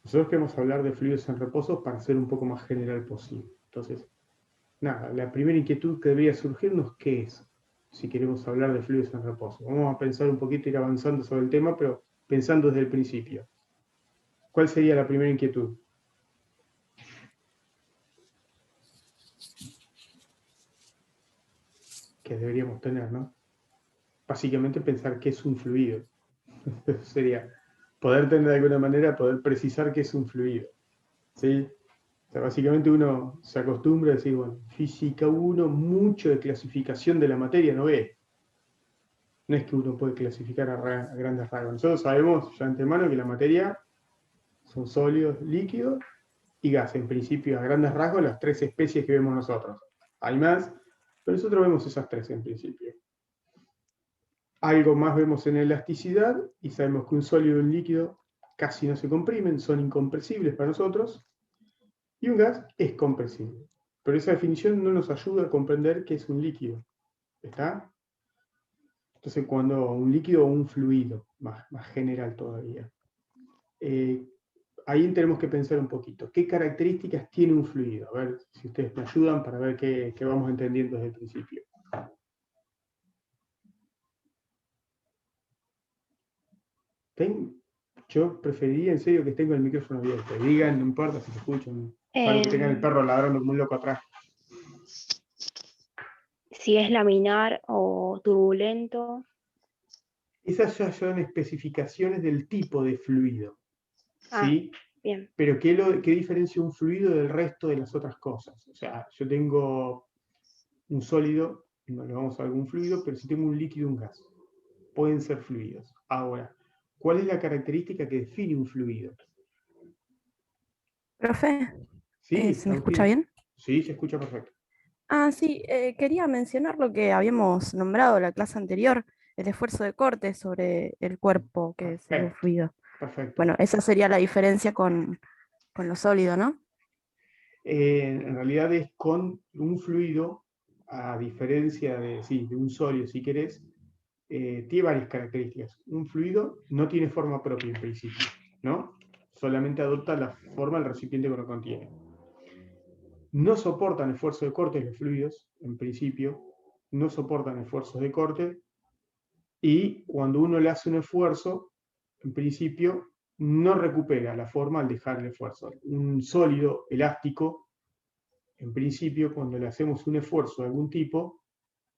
Nosotros queremos hablar de fluidos en reposo para ser un poco más general posible. Entonces, nada, la primera inquietud que debería surgirnos, ¿qué es? Si queremos hablar de fluidos en reposo. Vamos a pensar un poquito, ir avanzando sobre el tema, pero pensando desde el principio. ¿Cuál sería la primera inquietud? Que deberíamos tener, ¿no? Básicamente pensar qué es un fluido. Sería poder tener de alguna manera, poder precisar qué es un fluido. ¿Sí? O sea, básicamente uno se acostumbra a decir, bueno, física 1, mucho de clasificación de la materia no ve. No es que uno puede clasificar a grandes rasgos. Nosotros sabemos ya de antemano que la materia son sólidos, líquidos y gas. En principio, a grandes rasgos, las 3 especies que vemos nosotros. Hay más, pero nosotros vemos esas 3 en principio. Algo más vemos en elasticidad y sabemos que un sólido y un líquido casi no se comprimen, son incompresibles para nosotros, y un gas es compresible. Pero esa definición no nos ayuda a comprender qué es un líquido. ¿Está? Entonces, cuando un líquido o un fluido, más general todavía, ahí tenemos que pensar un poquito. ¿Qué características tiene un fluido? A ver si ustedes me ayudan para ver qué vamos entendiendo desde el principio. Yo preferiría en serio que tenga el micrófono abierto. Digan, no importa si se escuchan, salvo que tengan el perro ladrando como un loco atrás. Si es laminar o turbulento. Esas ya son especificaciones del tipo de fluido. ¿Sí? Bien. Pero ¿qué diferencia un fluido del resto de las otras cosas? O sea, yo tengo un sólido, no le vamos a algún fluido, pero si tengo un líquido y un gas, pueden ser fluidos. Ahora, ¿cuál es la característica que define un fluido? Profe, ¿Sí? ¿se me escucha bien? Sí, se escucha perfecto. Sí, quería mencionar lo que habíamos nombrado la clase anterior, el esfuerzo de corte sobre el cuerpo, que sería un fluido. Perfecto. Bueno, esa sería la diferencia con lo sólido, ¿no? En realidad es con un fluido, a diferencia de un sólido, si querés, tiene varias características. Un fluido no tiene forma propia en principio, ¿no? Solamente adopta la forma del recipiente que lo contiene. No soportan esfuerzo de corte los fluidos, en principio, no soportan esfuerzos de corte, y cuando uno le hace un esfuerzo, en principio, no recupera la forma al dejar el esfuerzo. Un sólido elástico, en principio, cuando le hacemos un esfuerzo de algún tipo,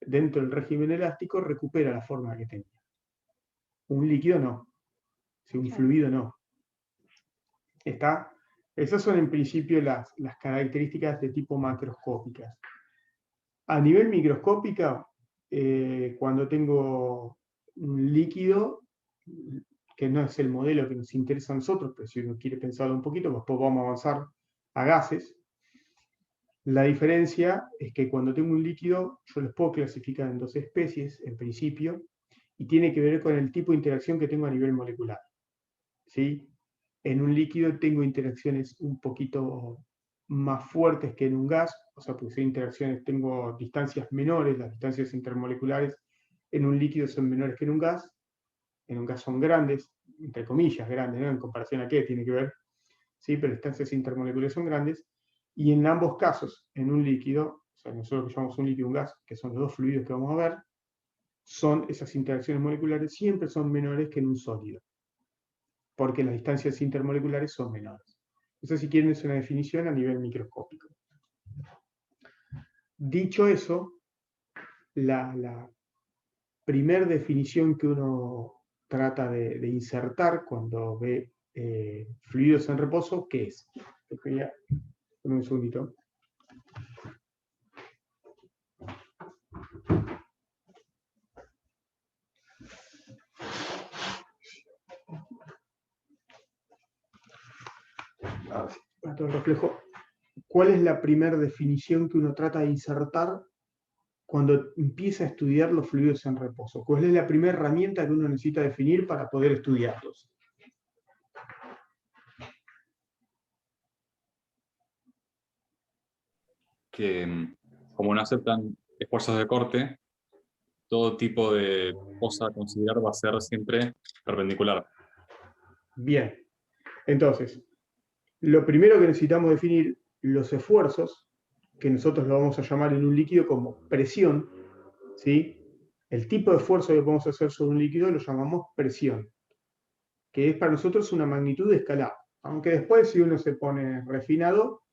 dentro del régimen elástico, recupera la forma que tenía. Un líquido no, un fluido no. ¿Está? Esas son en principio las características de tipo macroscópicas. A nivel microscópica, cuando tengo un líquido, que no es el modelo que nos interesa a nosotros, pero si uno quiere pensarlo un poquito, después vamos a avanzar a gases. La diferencia es que cuando tengo un líquido, yo los puedo clasificar en 2 especies, en principio, y tiene que ver con el tipo de interacción que tengo a nivel molecular. ¿Sí? En un líquido tengo interacciones un poquito más fuertes que en un gas, o sea, porque tengo distancias menores, las distancias intermoleculares en un líquido son menores que en un gas son grandes, entre comillas grandes, ¿no? En comparación a qué tiene que ver, ¿sí? Pero las distancias intermoleculares son grandes, y en ambos casos, en un líquido, o sea, nosotros que llamamos un líquido y un gas, que son los 2 fluidos que vamos a ver, esas interacciones moleculares siempre son menores que en un sólido, porque las distancias intermoleculares son menores. Eso, si quieren, es una definición a nivel microscópico. Dicho eso, la primera definición que uno trata de insertar cuando ve fluidos en reposo, ¿qué es? Un segundito. Todo el reflejo. ¿Cuál es la primera definición que uno trata de insertar cuando empieza a estudiar los fluidos en reposo? ¿Cuál es la primera herramienta que uno necesita definir para poder estudiarlos? Que como no aceptan esfuerzos de corte, todo tipo de cosa a considerar va a ser siempre perpendicular. Bien. Entonces, lo primero que necesitamos definir los esfuerzos, que nosotros lo vamos a llamar en un líquido como presión, ¿sí? El tipo de esfuerzo que podemos hacer sobre un líquido lo llamamos presión, que es para nosotros una magnitud escalar. Aunque después, si uno se pone refinado,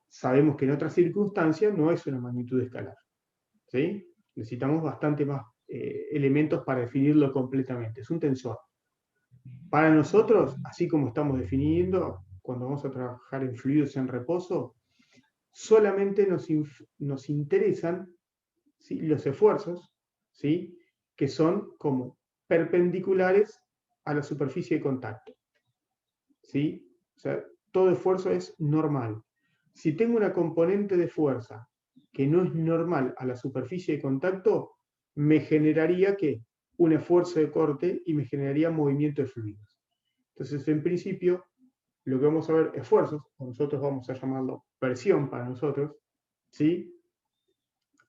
sabemos que en otras circunstancias no es una magnitud escalar, ¿sí? Necesitamos bastante más elementos para definirlo completamente. Es un tensor. Para nosotros, así como estamos definiendo, cuando vamos a trabajar en fluidos en reposo, solamente nos interesan, ¿sí?, los esfuerzos, ¿sí?, que son como perpendiculares a la superficie de contacto, ¿sí? O sea, todo esfuerzo es normal. Si tengo una componente de fuerza que no es normal a la superficie de contacto, me generaría ¿qué? Un esfuerzo de corte y me generaría movimiento de fluidos. Entonces, en principio, lo que vamos a ver, esfuerzos, o nosotros vamos a llamarlo presión para nosotros, ¿sí?,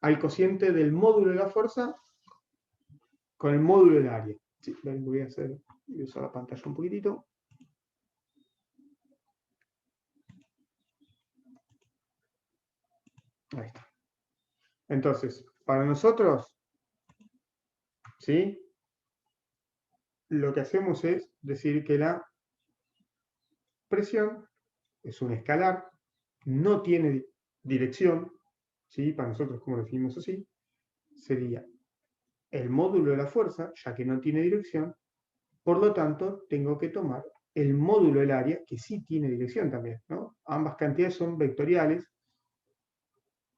al cociente del módulo de la fuerza con el módulo del área. Sí, voy a usar la pantalla un poquitito. Ahí está. Entonces, para nosotros, ¿sí?, lo que hacemos es decir que la presión es un escalar, no tiene dirección, ¿sí? Para nosotros, como lo definimos así, sería el módulo de la fuerza, ya que no tiene dirección, por lo tanto, tengo que tomar el módulo del área, que sí tiene dirección también, ¿no? Ambas cantidades son vectoriales,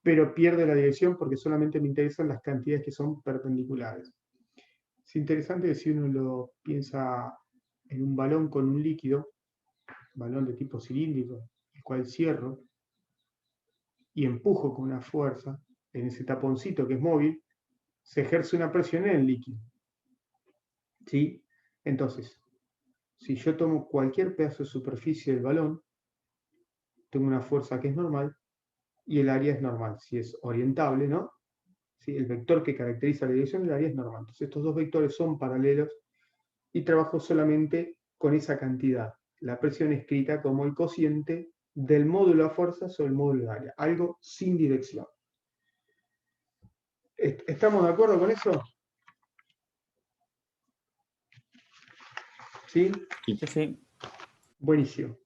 pero pierde la dirección porque solamente me interesan las cantidades que son perpendiculares. Es interesante que si uno lo piensa en un balón con un líquido, balón de tipo cilíndrico, el cual cierro y empujo con una fuerza en ese taponcito que es móvil, se ejerce una presión en el líquido, ¿sí? Entonces, si yo tomo cualquier pedazo de superficie del balón, tengo una fuerza que es normal y el área es normal. Si es orientable, ¿no? ¿Sí? El vector que caracteriza la dirección del área es normal. Entonces, estos dos vectores son paralelos y trabajo solamente con esa cantidad. La presión escrita como el cociente del módulo de fuerza sobre el módulo de área. Algo sin dirección. ¿Estamos de acuerdo con eso? ¿Sí? Sí. Sí. Buenísimo.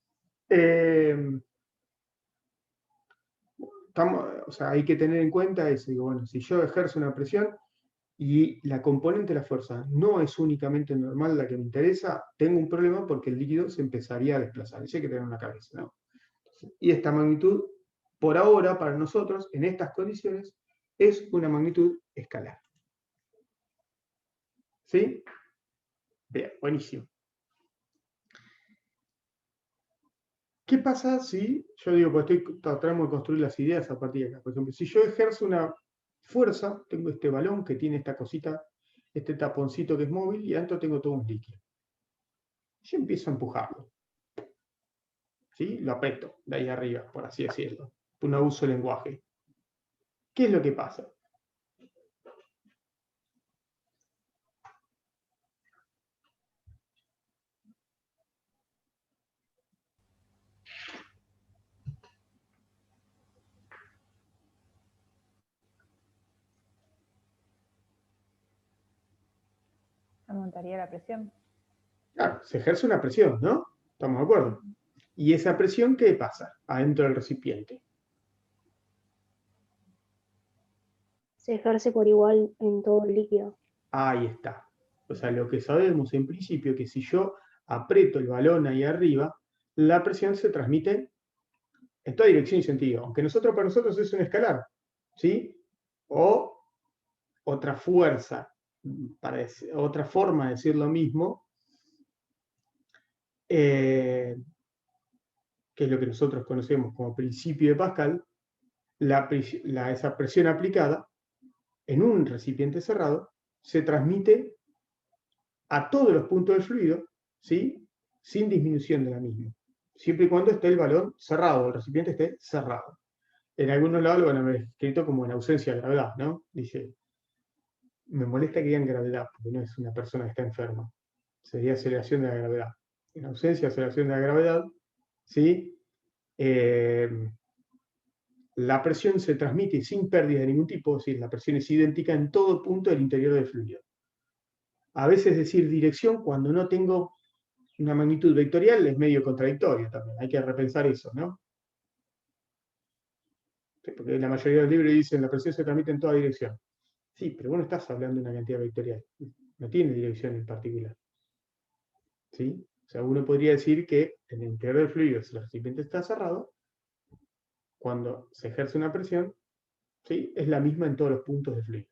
O sea, hay que tener en cuenta eso. Digo, bueno, si yo ejerzo una presión y la componente de la fuerza no es únicamente normal la que me interesa, tengo un problema porque el líquido se empezaría a desplazar. Eso hay que tener en la cabeza, ¿no? Y esta magnitud, por ahora, para nosotros, en estas condiciones, es una magnitud escalar. ¿Sí? Bien, buenísimo. ¿Qué pasa si, yo digo, porque estoy tratando de construir las ideas a partir de acá? Por ejemplo, si yo ejerzo una fuerza, tengo este balón que tiene esta cosita, este taponcito que es móvil, y adentro tengo todo un líquido. Yo empiezo a empujarlo. ¿Sí? Lo aprieto de ahí arriba, por así decirlo. No uso el lenguaje. ¿Qué es lo que pasa? Aumentaría la presión. Claro, se ejerce una presión, ¿no? ¿Estamos de acuerdo? ¿Y esa presión qué pasa adentro del recipiente? Se ejerce por igual en todo el líquido. Ahí está. O sea, lo que sabemos en principio es que si yo aprieto el balón ahí arriba, la presión se transmite en toda dirección y sentido. Aunque para nosotros es un escalar, ¿sí? O otra fuerza, otra forma de decir lo mismo, que es lo que nosotros conocemos como principio de Pascal, esa presión aplicada en un recipiente cerrado se transmite a todos los puntos del fluido, ¿sí?, sin disminución de la misma, siempre y cuando esté el balón cerrado, el recipiente esté cerrado. En algunos lados lo van a ver escrito como en ausencia de gravedad, ¿no? Dice, me molesta que digan gravedad, porque no es una persona que está enferma, sería aceleración de la gravedad. en ausencia de aceleración de la gravedad, ¿sí? La presión se transmite sin pérdida de ningún tipo, es decir, la presión es idéntica en todo punto del interior del fluido. A veces decir dirección cuando no tengo una magnitud vectorial es medio contradictorio también, hay que repensar eso, ¿no? Porque la mayoría de los libros dicen la presión se transmite en toda dirección. Sí, pero vos no estás hablando de una cantidad vectorial, no tiene dirección en particular. ¿Sí? O sea, uno podría decir que en el interior del fluido, si el recipiente está cerrado, cuando se ejerce una presión, ¿sí? Es la misma en todos los puntos del fluido.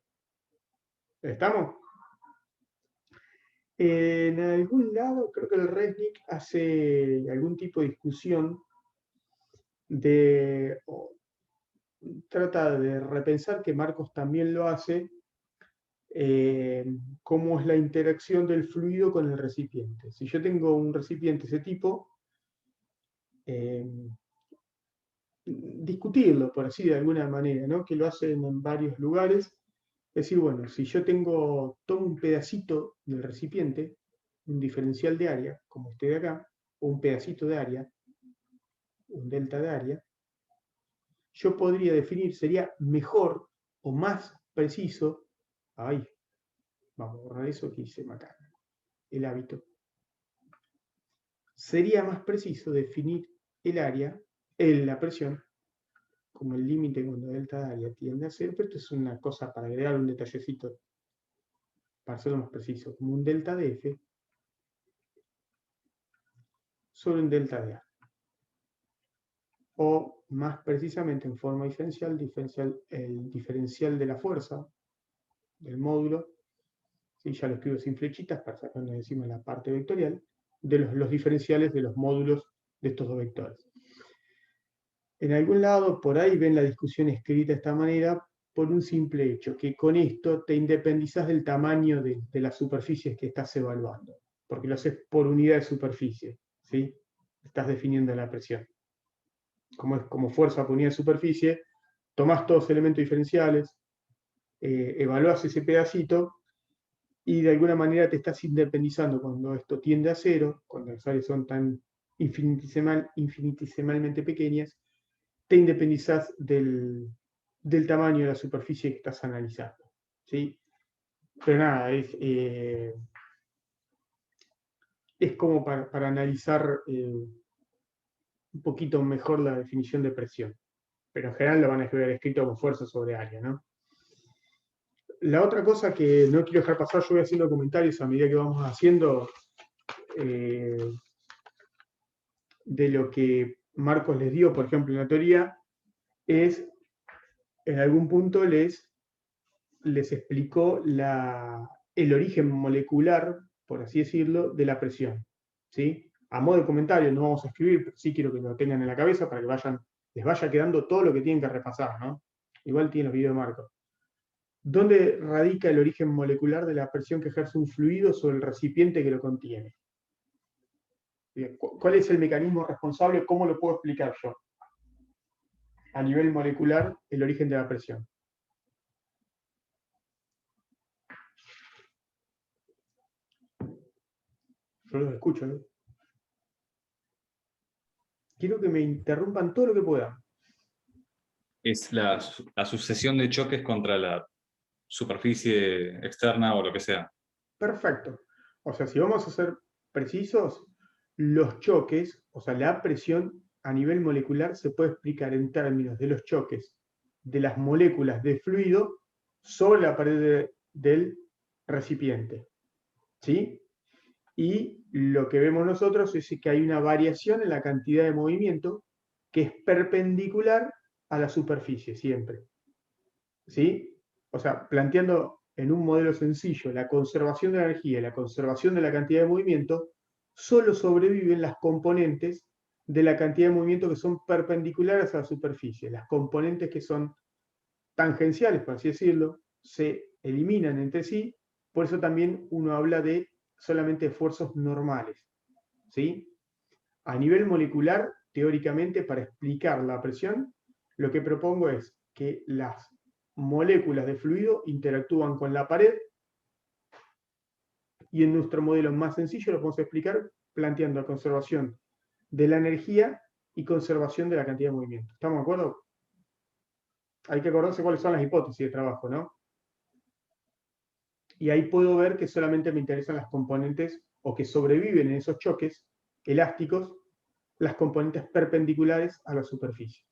¿Estamos? En algún lado, creo que el Resnick hace algún tipo de discusión trata de repensar, que Marcos también lo hace, cómo es la interacción del fluido con el recipiente. Si yo tengo un recipiente de ese tipo, discutirlo, por así de alguna manera, ¿no? Que lo hacen en varios lugares. Es decir, bueno, si yo tomo un pedacito del recipiente, un diferencial de área, como este de acá, o un pedacito de área, un delta de área, yo podría definir, sería mejor o más preciso, ahí, vamos a borrar eso que hice acá, el hábito. Sería más preciso definir el área, la presión, como el límite cuando delta de área tiende a ser, pero esto es una cosa para agregar un detallecito, para hacerlo más preciso, como un delta de F sobre un delta de A. O más precisamente en forma diferencial, el diferencial de la fuerza del módulo, ¿sí? Ya lo escribo sin flechitas para sacarnos encima la parte vectorial, de los diferenciales de los módulos de estos dos vectores. En algún lado, por ahí ven la discusión escrita de esta manera, por un simple hecho, que con esto te independizas del tamaño de las superficies que estás evaluando, porque lo haces por unidad de superficie, ¿sí? Estás definiendo la presión. Como fuerza por unidad de superficie, tomás todos los elementos diferenciales, evaluás ese pedacito, y de alguna manera te estás independizando cuando esto tiende a cero, cuando las áreas son tan infinitesimalmente pequeñas, te independizás del tamaño de la superficie que estás analizando, ¿sí? Pero nada, es como para analizar un poquito mejor la definición de presión. Pero en general lo van a escribir escrito con fuerza sobre área, ¿no? La otra cosa que no quiero dejar pasar, yo voy haciendo comentarios a medida que vamos haciendo de lo que Marcos les dio, por ejemplo, en la teoría, es, en algún punto les explicó el origen molecular, por así decirlo, de la presión, ¿sí? A modo de comentario, no vamos a escribir, pero sí quiero que lo tengan en la cabeza para que les vaya quedando todo lo que tienen que repasar, ¿no? Igual tiene los videos de Marcos. ¿Dónde radica el origen molecular de la presión que ejerce un fluido sobre el recipiente que lo contiene? ¿Cuál es el mecanismo responsable? ¿Cómo lo puedo explicar yo? A nivel molecular, el origen de la presión. Yo los escucho, ¿no? Quiero que me interrumpan todo lo que puedan. Es la sucesión de choques contra la superficie externa o lo que sea. Perfecto. O sea, si vamos a ser precisos, los choques, o sea, la presión a nivel molecular se puede explicar en términos de los choques de las moléculas de fluido sobre la pared del recipiente, ¿sí? Y lo que vemos nosotros es que hay una variación en la cantidad de movimiento que es perpendicular a la superficie siempre, ¿sí? O sea, planteando en un modelo sencillo la conservación de la energía y la conservación de la cantidad de movimiento, solo sobreviven las componentes de la cantidad de movimiento que son perpendiculares a la superficie. Las componentes que son tangenciales, por así decirlo, se eliminan entre sí, por eso también uno habla de solamente esfuerzos normales, ¿sí? A nivel molecular, teóricamente, para explicar la presión, lo que propongo es que las moléculas de fluido interactúan con la pared, y en nuestro modelo más sencillo lo podemos explicar planteando conservación de la energía y conservación de la cantidad de movimiento. ¿Estamos de acuerdo? Hay que acordarse cuáles son las hipótesis de trabajo, ¿no? Y ahí puedo ver que solamente me interesan las componentes o que sobreviven en esos choques elásticos, las componentes perpendiculares a la superficie.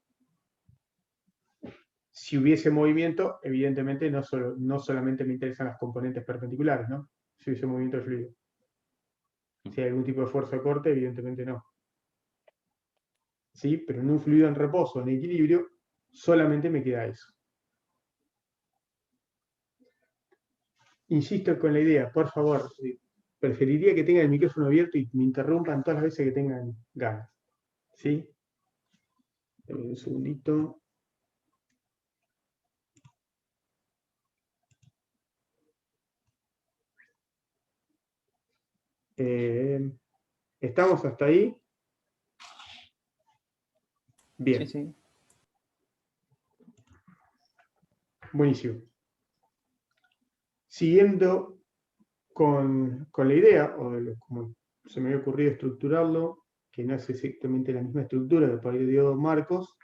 Si hubiese movimiento, evidentemente no solamente me interesan las componentes perpendiculares, ¿no? Si hubiese movimiento del fluido. Si hay algún tipo de fuerza de corte, evidentemente no. ¿Sí? Pero en un fluido en reposo, en equilibrio, solamente me queda eso. Insisto con la idea, por favor, preferiría que tengan el micrófono abierto y me interrumpan todas las veces que tengan ganas. ¿Sí? Un segundito. ¿Estamos hasta ahí? Bien. Sí, sí. Buenísimo. Siguiendo con la idea, o como se me había ocurrido estructurarlo, que no es exactamente la misma estructura que por ahí dio Marcos.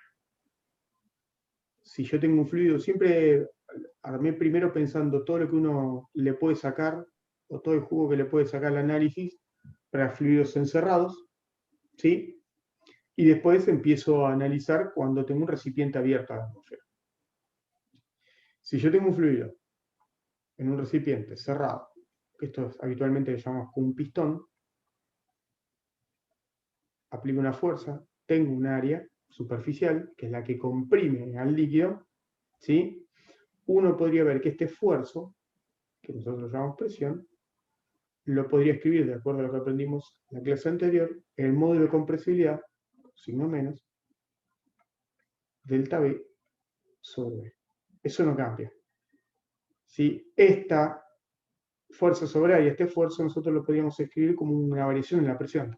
Si yo tengo un fluido, siempre armé primero pensando todo lo que uno le puede sacar, o todo el jugo que le puede sacar al análisis para fluidos encerrados, ¿sí? Y después empiezo a analizar cuando tengo un recipiente abierto a la atmósfera. Si yo tengo un fluido en un recipiente cerrado, que esto habitualmente le llamamos con un pistón, aplico una fuerza, tengo un área superficial, que es la que comprime al líquido, ¿sí? Uno podría ver que este esfuerzo, que nosotros llamamos presión, lo podría escribir, de acuerdo a lo que aprendimos en la clase anterior, el módulo de compresibilidad, signo menos, delta B sobre B. Eso no cambia. Si esta fuerza sobre área, este esfuerzo, nosotros lo podríamos escribir como una variación en la presión.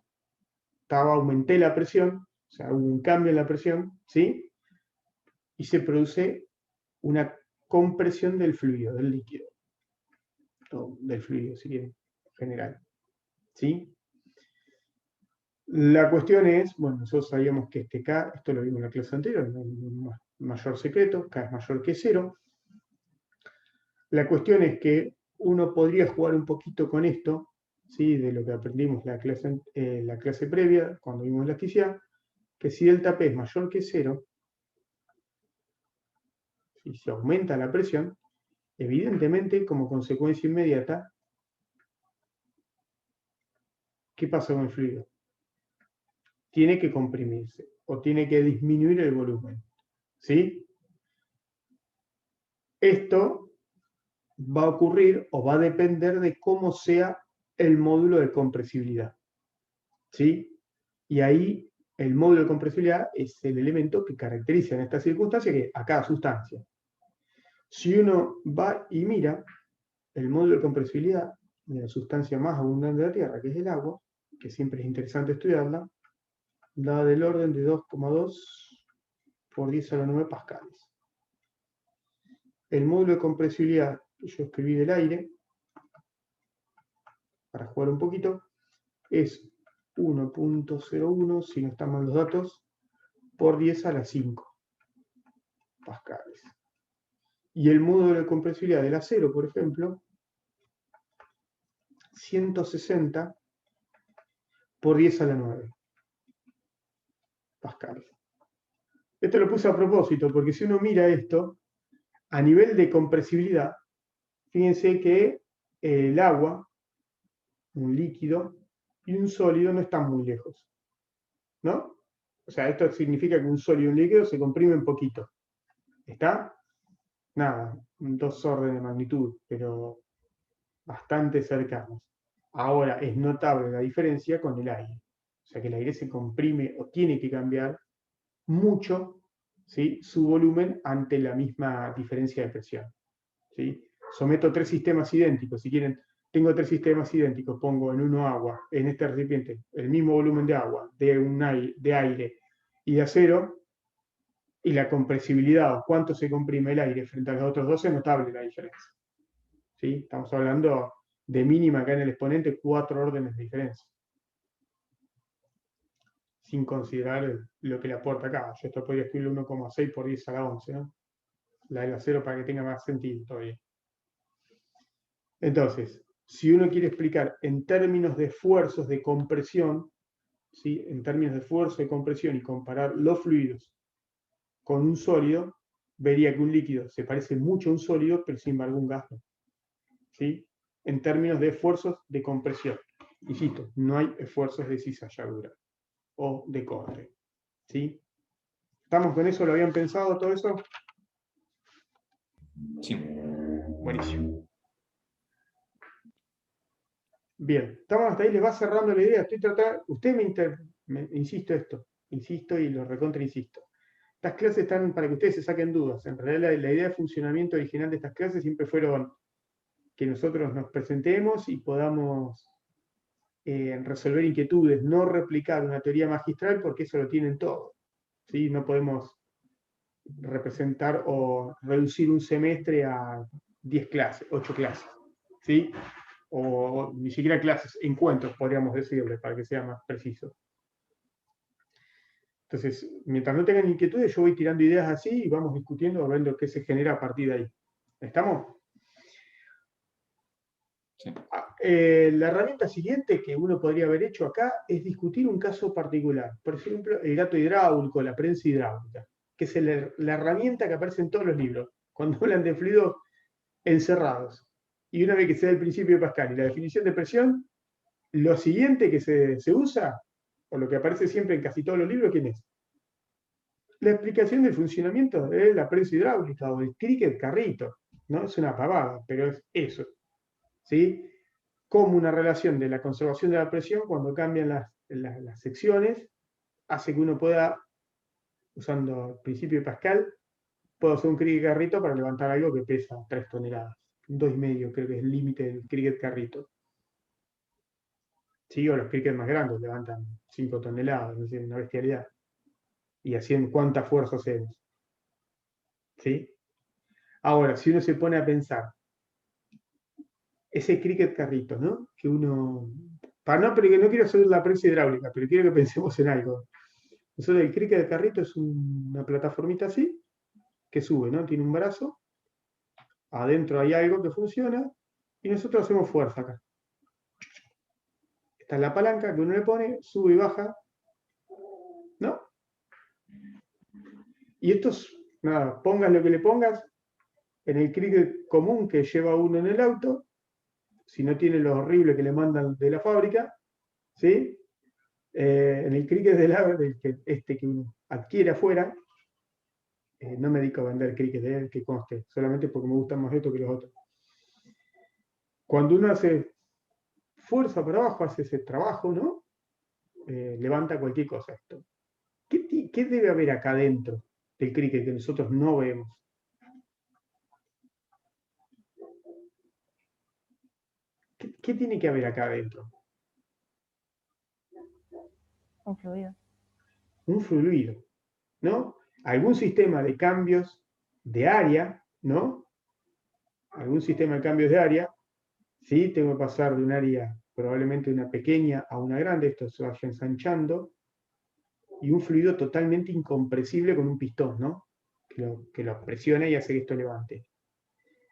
Aumenté la presión, o sea, hubo un cambio en la presión, ¿sí? Y se produce una compresión del fluido, del líquido, o del fluido, si quieren, en general, ¿sí? La cuestión es, bueno, nosotros sabíamos que este K, esto lo vimos en la clase anterior, no hay un mayor secreto, K es mayor que 0. La cuestión es que uno podría jugar un poquito con esto, ¿sí? De lo que aprendimos la clase previa, cuando vimos elasticidad, que si delta P es mayor que 0, si se aumenta la presión, evidentemente, como consecuencia inmediata, ¿qué pasa con el fluido? Tiene que comprimirse o tiene que disminuir el volumen, ¿sí? Esto va a ocurrir o va a depender de cómo sea el módulo de compresibilidad, ¿sí? Y ahí el módulo de compresibilidad es el elemento que caracteriza en esta circunstancia a cada sustancia. Si uno va y mira el módulo de compresibilidad de la sustancia más abundante de la Tierra, que es el agua, que siempre es interesante estudiarla, da del orden de 2,2 por 10 a la 9 pascales. El módulo de compresibilidad que yo escribí del aire, para jugar un poquito, es 1.01, si no están mal los datos, por 10 a la 5 pascales. Y el módulo de compresibilidad del acero, por ejemplo, 160 por 10 a la 9 pascales. Esto lo puse a propósito, porque si uno mira esto, a nivel de compresibilidad, fíjense que el agua, un líquido y un sólido no están muy lejos, ¿no? O sea, esto significa que un sólido y un líquido se comprimen poquito. ¿Está? Nada, 2 órdenes de magnitud, pero bastante cercanos. Ahora, es notable la diferencia con el aire. O sea, que el aire se comprime o tiene que cambiar mucho, ¿sí? Su volumen ante la misma diferencia de presión, ¿sí? Someto 3 sistemas idénticos. Si quieren, tengo 3 sistemas idénticos, pongo en uno agua, en este recipiente, el mismo volumen de agua, de aire y de acero, y la compresibilidad o cuánto se comprime el aire frente a los otros dos es notable la diferencia, ¿sí? Estamos hablando de mínima acá en el exponente 4 órdenes de diferencia. sin considerar lo que le aporta acá. Yo esto podría escribirlo 1,6 por 10 a la 11, ¿no? La de la 0 para que tenga más sentido todavía. Entonces, si uno quiere explicar en términos de esfuerzos de compresión, ¿sí? En términos de esfuerzo de compresión y comparar los fluidos con un sólido, vería que un líquido se parece mucho a un sólido, pero sin embargo un gas no, ¿sí? En términos de esfuerzos de compresión. Insisto, no hay esfuerzos de cizalladura o de corte, ¿sí? ¿Estamos con eso? ¿Lo habían pensado todo eso? Sí. Buenísimo. Bien, estamos hasta ahí, les va cerrando la idea. Estoy tratando, usted insisto esto, insisto y lo recontra insisto. Estas clases están para que ustedes se saquen dudas. En realidad la idea de funcionamiento original de estas clases siempre fueron que nosotros nos presentemos y podamos resolver inquietudes, no replicar una teoría magistral porque eso lo tienen todos, ¿sí? No podemos representar o reducir un semestre a 10 clases, 8 clases, ¿sí? O ni siquiera clases, encuentros, podríamos decirle, para que sea más preciso. Entonces, mientras no tengan inquietudes, yo voy tirando ideas así y vamos discutiendo, viendo qué se genera a partir de ahí. ¿Estamos? Sí. La herramienta siguiente que uno podría haber hecho acá es discutir un caso particular. Por ejemplo, el gato hidráulico, la prensa hidráulica, que es la herramienta que aparece en todos los libros, cuando hablan de fluidos encerrados. Y una vez que se da el principio de Pascal y la definición de presión, lo siguiente que se usa, o lo que aparece siempre en casi todos los libros, ¿quién es? La explicación del funcionamiento de la prensa hidráulica o del cricket carrito. ¿No? Es una pavada, pero es eso. ¿Sí? Como una relación de la conservación de la presión cuando cambian las secciones hace que uno pueda, usando el principio de Pascal, puedo hacer un cricket carrito para levantar algo que pesa 3 toneladas. 2,5 creo que es el límite del cricket carrito. ¿Sí? O los crickets más grandes levantan 5 toneladas, es decir, una bestialidad. Y así en cuánta fuerza hacemos. ¿Sí? Ahora, si uno se pone a pensar, ese cricket carrito, ¿no? Que uno... pero que no quiero hacer la prensa hidráulica, pero quiero que pensemos en algo. Nosotros el cricket carrito es una plataformita así, que sube, ¿no? Tiene un brazo, adentro hay algo que funciona, y nosotros hacemos fuerza acá. Esta es la palanca que uno le pone, sube y baja, ¿no? Y esto es, nada, pongas lo que le pongas, en el cricket común que lleva uno en el auto, si no tiene lo horrible que le mandan de la fábrica, ¿sí? En el cricket que uno adquiere afuera, no me dedico a vender cricket, que conste, solamente porque me gustan más esto que los otros. Cuando uno hace fuerza para abajo, hace ese trabajo, ¿no? Levanta cualquier cosa esto. ¿Qué debe haber acá dentro del cricket que nosotros no vemos? ¿Qué tiene que haber acá adentro? Un fluido. Un fluido, ¿no? Algún sistema de cambios de área, ¿no? Algún sistema de cambios de área, ¿sí? Tengo que pasar de un área probablemente una pequeña a una grande, esto se vaya ensanchando, y un fluido totalmente incompresible con un pistón, ¿no? Que lo presiona y hace que esto levante.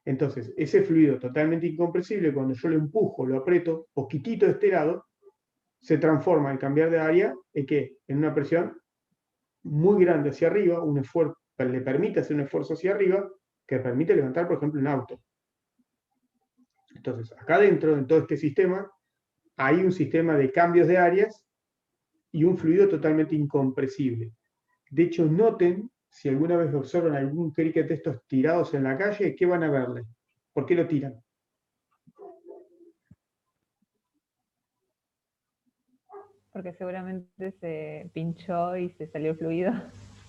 Entonces, ese fluido totalmente incompresible, cuando yo lo empujo, lo aprieto, poquitito de este lado, se transforma al cambiar de área en una presión muy grande hacia arriba, un esfuerzo, le permite hacer un esfuerzo hacia arriba, que permite levantar, por ejemplo, un auto. Entonces, acá dentro, en todo este sistema, hay un sistema de cambios de áreas y un fluido totalmente incompresible. De hecho, noten, si alguna vez observan algún cricket de estos tirados en la calle, ¿qué van a verle? ¿Por qué lo tiran? Porque seguramente se pinchó y se salió fluido.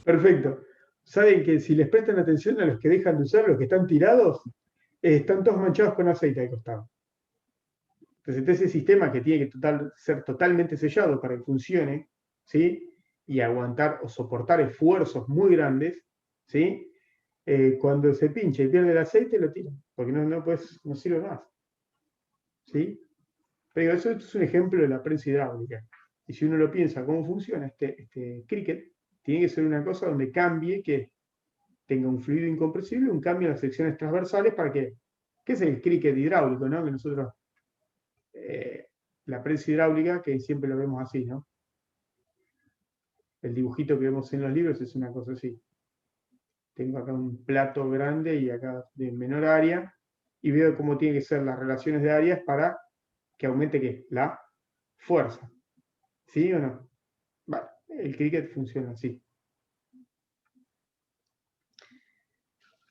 Perfecto. Saben que si les prestan atención a los que dejan de usar, los que están tirados, están todos manchados con aceite al costado. Entonces, ese sistema que tiene que ser totalmente sellado para que funcione, ¿sí? Y aguantar o soportar esfuerzos muy grandes, ¿sí? Cuando se pincha y pierde el aceite, lo tiran, porque no sirve más. ¿Sí? Pero eso es un ejemplo de la prensa hidráulica. Y si uno lo piensa, cómo funciona este cricket, tiene que ser una cosa donde cambie, que tenga un fluido incompresible, un cambio en las secciones transversales para que es el cricket hidráulico, ¿no? Que nosotros, la prensa hidráulica, que siempre lo vemos así, ¿no? El dibujito que vemos en los libros es una cosa así. Tengo acá un plato grande y acá de menor área, y veo cómo tienen que ser las relaciones de áreas para que aumente ¿qué? La fuerza. ¿Sí o no? Vale, el cricket funciona así.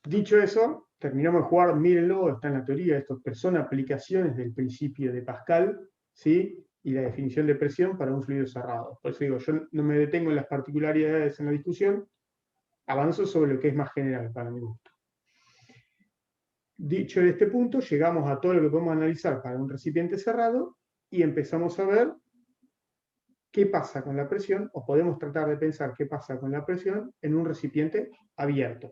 Dicho eso, terminamos de jugar, mírenlo, está en la teoría, esto son aplicaciones del principio de Pascal, ¿sí? Y la definición de presión para un fluido cerrado. Por eso digo, yo no me detengo en las particularidades en la discusión, avanzo sobre lo que es más general para mi gusto. Dicho este punto, llegamos a todo lo que podemos analizar para un recipiente cerrado y empezamos a ver qué pasa con la presión, o podemos tratar de pensar qué pasa con la presión en un recipiente abierto.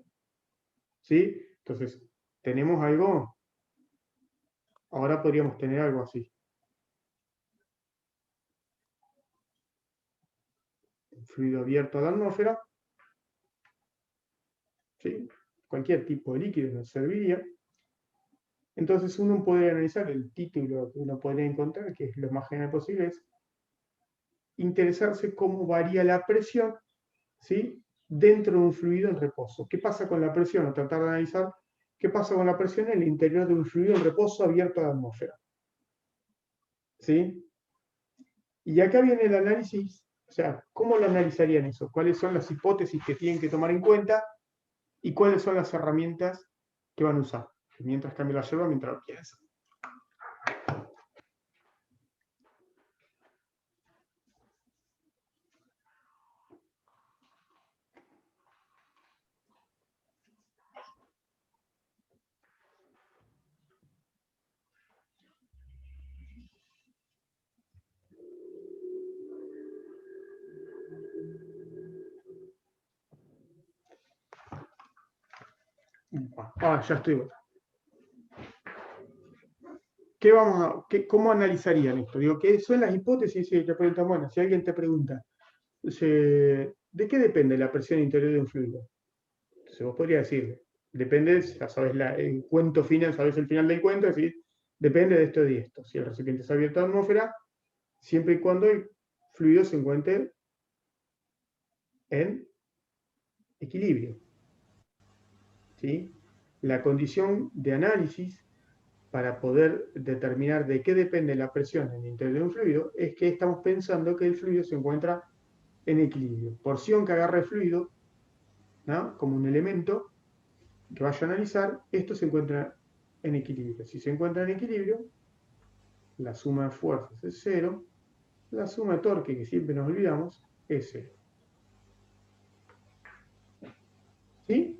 ¿Sí? Entonces, tenemos algo, ahora podríamos tener algo así. Un fluido abierto a la atmósfera. ¿Sí? Cualquier tipo de líquido nos serviría. Entonces uno puede analizar el título que uno podría encontrar, que es lo más general posible, es interesarse cómo varía la presión, ¿sí? Dentro de un fluido en reposo. ¿Qué pasa con la presión? O tratar de analizar qué pasa con la presión en el interior de un fluido en reposo abierto a la atmósfera. ¿Sí? Y acá viene el análisis, o sea, ¿cómo lo analizarían eso? ¿Cuáles son las hipótesis que tienen que tomar en cuenta? ¿Y cuáles son las herramientas que van a usar? Mientras cambio la yerba, mientras lo piensan. Ya estoy. ¿Cómo analizarían esto? Digo, ¿qué son las hipótesis? Y te preguntan, bueno, si alguien te pregunta, ¿de qué depende la presión interior de un fluido? Entonces vos podrías decir, depende, ya sabes el cuento final, sabes el final del cuento, es decir, depende de esto y de esto. Si el recipiente es abierto a la atmósfera, siempre y cuando el fluido se encuentre en equilibrio. ¿Sí? La condición de análisis para poder determinar de qué depende la presión en el interior de un fluido es que estamos pensando que el fluido se encuentra en equilibrio. Porción que agarra el fluido, ¿no? Como un elemento que vaya a analizar, esto se encuentra en equilibrio. Si se encuentra en equilibrio, la suma de fuerzas es 0, la suma de torque, que siempre nos olvidamos, es 0. ¿Sí?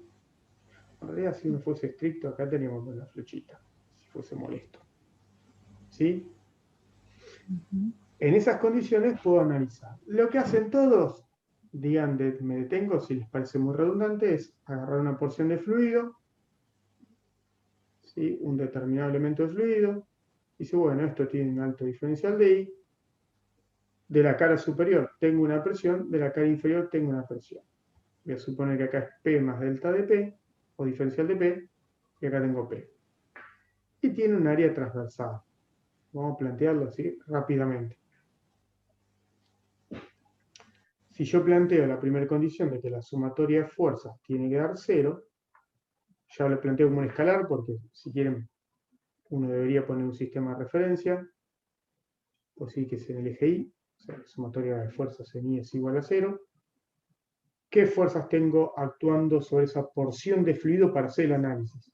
En realidad, si uno fuese estricto, acá teníamos una flechita, si fuese molesto. ¿Sí? En esas condiciones puedo analizar. Lo que hacen todos, digan, me detengo si les parece muy redundante, es agarrar una porción de fluido, ¿sí? Un determinado elemento de fluido, y dice, bueno, esto tiene un alto diferencial de I, de la cara superior tengo una presión, de la cara inferior tengo una presión. Voy a suponer que acá es P más delta de P, o diferencial de P, y acá tengo P. Y tiene un área transversal. Vamos a plantearlo así rápidamente. Si yo planteo la primera condición de que la sumatoria de fuerzas tiene que dar 0, ya lo planteo como un escalar, porque si quieren, uno debería poner un sistema de referencia, pues sí que es en el eje Y, o sea, la sumatoria de fuerzas en Y es igual a 0. ¿Qué fuerzas tengo actuando sobre esa porción de fluido para hacer el análisis?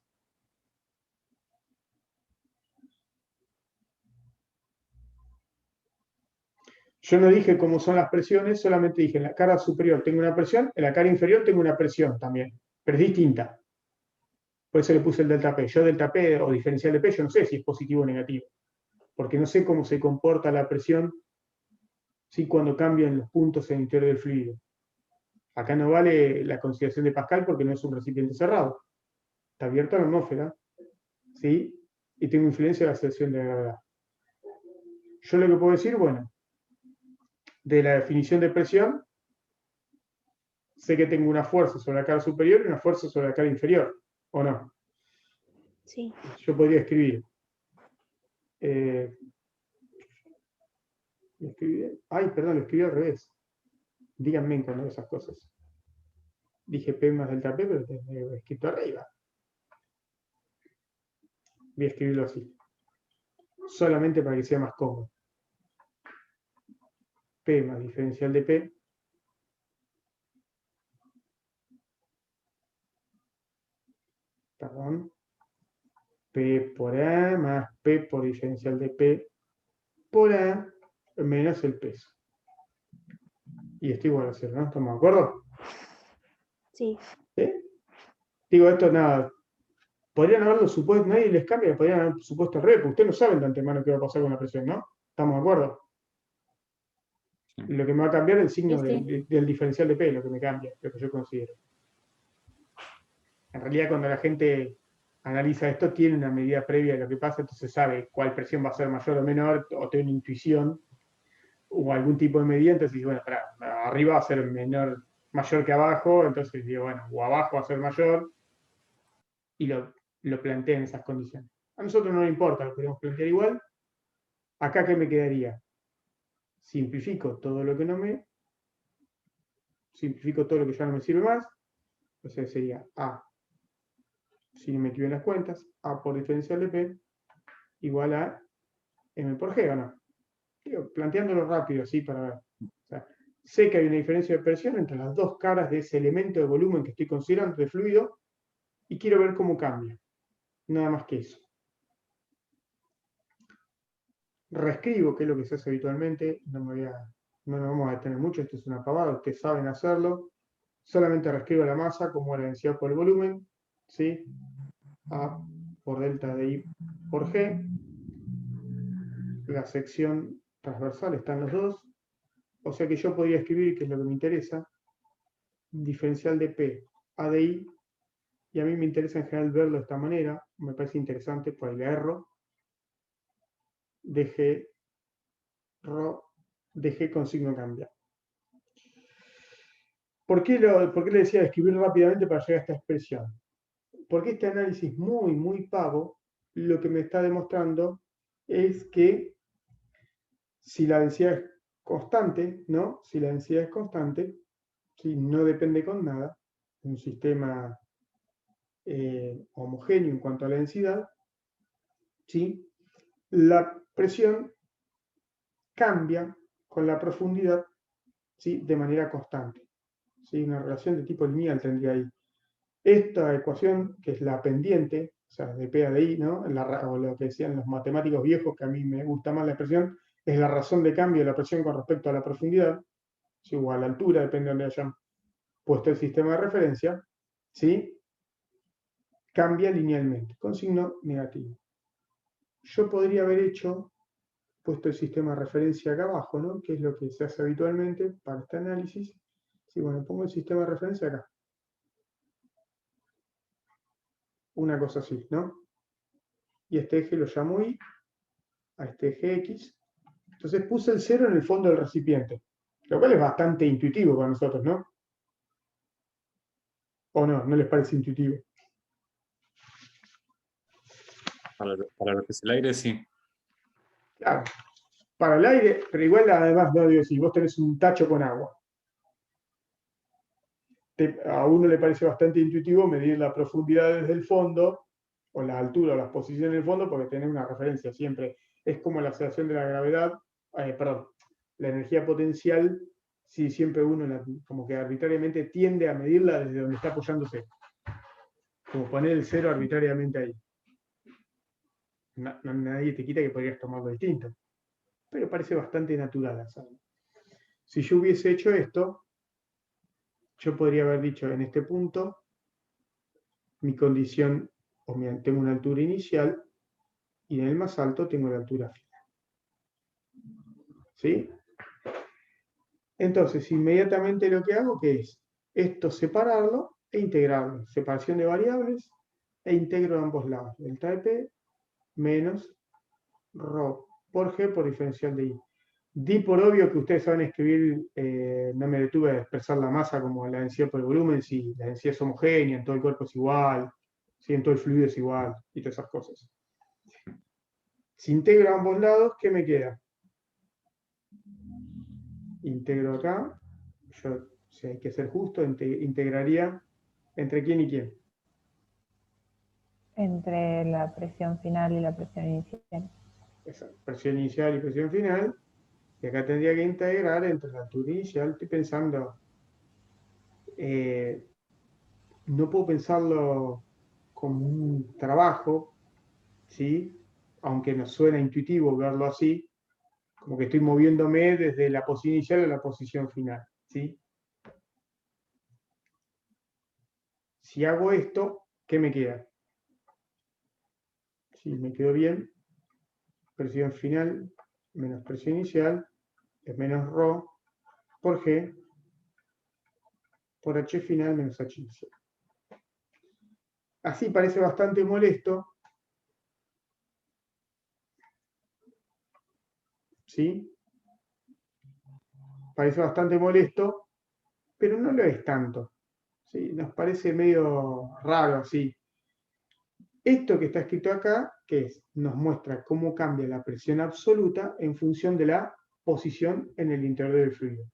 Yo no dije cómo son las presiones, solamente dije en la cara superior tengo una presión, en la cara inferior tengo una presión también, pero es distinta. Por eso le puse el delta P. Yo delta P o diferencial de P, yo no sé si es positivo o negativo, porque no sé cómo se comporta la presión, ¿sí? Cuando cambian los puntos en el interior del fluido. Acá no vale la consideración de Pascal porque no es un recipiente cerrado. Está abierto a la atmósfera, ¿sí? Y tengo influencia de la aceleración de la gravedad. Yo lo que puedo decir, bueno, de la definición de presión, sé que tengo una fuerza sobre la cara superior y una fuerza sobre la cara inferior, ¿o no? Sí. Yo podría escribir. Ay, perdón, lo escribí al revés. Díganme cuando veo esas cosas. Dije P más delta P, pero tengo escrito arriba. Voy a escribirlo así. Solamente para que sea más cómodo. P más diferencial de P. Perdón. P por A más P por diferencial de P por A menos el peso. Y esto igual a 0, ¿no? ¿Estamos de acuerdo? Sí. ¿Sí? Digo, esto nada. Podrían haberlo supuesto, nadie les cambia, podrían haber supuesto al revés, porque ustedes no saben de antemano qué va a pasar con la presión, ¿no? ¿Estamos de acuerdo? Lo que me va a cambiar es el signo Sí. del diferencial de P, lo que me cambia, lo que yo considero. En realidad, cuando la gente analiza esto, tiene una medida previa de lo que pasa, entonces sabe cuál presión va a ser mayor o menor, o tiene una intuición, o algún tipo de medida, entonces dice, bueno, arriba va a ser mayor que abajo, entonces digo, bueno, o abajo va a ser mayor, y lo plantea en esas condiciones. A nosotros no nos importa, lo podemos plantear igual. Acá, ¿qué me quedaría? Simplifico todo lo que simplifico todo lo que ya no me sirve más, o sea, sería A, si me equivoco en las cuentas, A por diferencial de P, igual a M por G, ¿o no? Digo, planteándolo rápido, así para ver. O sea, sé que hay una diferencia de presión entre las dos caras de ese elemento de volumen que estoy considerando de fluido, y quiero ver cómo cambia. Nada más que eso. Reescribo, que es lo que se hace habitualmente, no nos vamos a detener mucho, esto es una pavada, ustedes saben hacerlo. Solamente reescribo la masa como la densidad por el volumen, ¿sí? A por delta de I por G. La sección transversal están los dos. O sea que yo podría escribir, que es lo que me interesa, diferencial de P A de I, y a mí me interesa en general verlo de esta manera, me parece interesante, por ahí le erro, dg con signo cambia. ¿Por qué le decía escribir rápidamente para llegar a esta expresión? Porque este análisis muy pavo, lo que me está demostrando es que si la densidad es constante, ¿no? Si la densidad es constante, ¿sí? No depende con nada, un sistema homogéneo en cuanto a la densidad, ¿sí? La presión cambia con la profundidad, ¿sí? De manera constante, ¿sí? Una relación de tipo lineal tendría ahí. Esta ecuación, que es la pendiente, o sea, de P a de I, ¿no? O lo que decían los matemáticos viejos, que a mí me gusta más la expresión, es la razón de cambio de la presión con respecto a la profundidad, ¿sí? O a la altura, depende de donde hayan puesto el sistema de referencia, ¿sí? Cambia linealmente, con signo negativo. Yo podría haber puesto el sistema de referencia acá abajo, ¿no? Que es lo que se hace habitualmente para este análisis. Sí, bueno, pongo el sistema de referencia acá. Una cosa así, ¿no? Y este eje lo llamo Y, a este eje X. Entonces puse el 0 en el fondo del recipiente, lo cual es bastante intuitivo para nosotros, ¿no? ¿O no? ¿No les parece intuitivo? Para lo que es el aire, sí. Claro, para el aire, pero igual además, no digo, si vos tenés un tacho con agua, a uno le parece bastante intuitivo medir la profundidad desde el fondo, o la altura o las posiciones del fondo, porque tenés una referencia siempre. Es como la aceleración de la gravedad, perdón, la energía potencial, si siempre uno como que arbitrariamente tiende a medirla desde donde está apoyándose. Como poner el 0 arbitrariamente ahí. Nadie te quita que podrías tomarlo distinto. Pero parece bastante natural hacerlo. Si yo hubiese hecho esto, yo podría haber dicho en este punto, mi condición, tengo una altura inicial, y en el más alto tengo la altura final. ¿Sí? Entonces, inmediatamente lo que hago que es esto separarlo e integrarlo. Separación de variables e integro ambos lados. Delta de P menos ρ por G por diferencial de I. Di por obvio que ustedes saben escribir, no me detuve a expresar la masa como la densidad por el volumen, si la densidad es homogénea, en todo el cuerpo es igual, si en todo el fluido es igual, y todas esas cosas. Si integro a ambos lados, ¿qué me queda? Integro acá, yo, si hay que ser justo, integraría entre quién y quién. Entre la presión final y la presión inicial. Esa presión inicial y presión final, y acá tendría que integrar entre la altura inicial. Estoy pensando, no puedo pensarlo como un trabajo, ¿sí? Aunque nos suena intuitivo verlo así, como que estoy moviéndome desde la posición inicial a la posición final, ¿sí? Si hago esto, ¿qué me queda? Si me quedó bien, presión final menos presión inicial es menos ρ por G por H final menos H inicial. Así parece bastante molesto, ¿sí? Parece bastante molesto, pero no lo es tanto, ¿sí? Nos parece medio raro así. Esto que está escrito acá, que es, nos muestra cómo cambia la presión absoluta en función de la posición en el interior del fluido,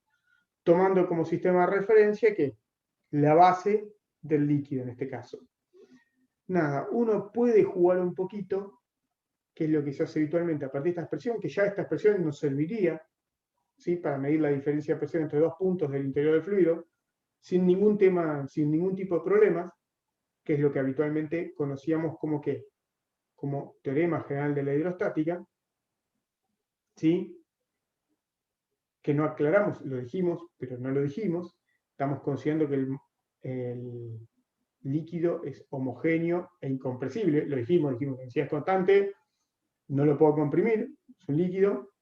tomando como sistema de referencia que la base del líquido en este caso. Nada, uno puede jugar un poquito, que es lo que se hace habitualmente a partir de esta expresión, que ya esta expresión nos serviría, ¿sí?, para medir la diferencia de presión entre dos puntos del interior del fluido, sin ningún tipo de problemas, que es lo que habitualmente conocíamos como ¿qué? Como teorema general de la hidrostática, ¿sí? Que no aclaramos, lo dijimos, pero no lo dijimos. Estamos considerando que el líquido es homogéneo e incompresible. Lo dijimos que la densidad es constante, no lo puedo comprimir, es un líquido,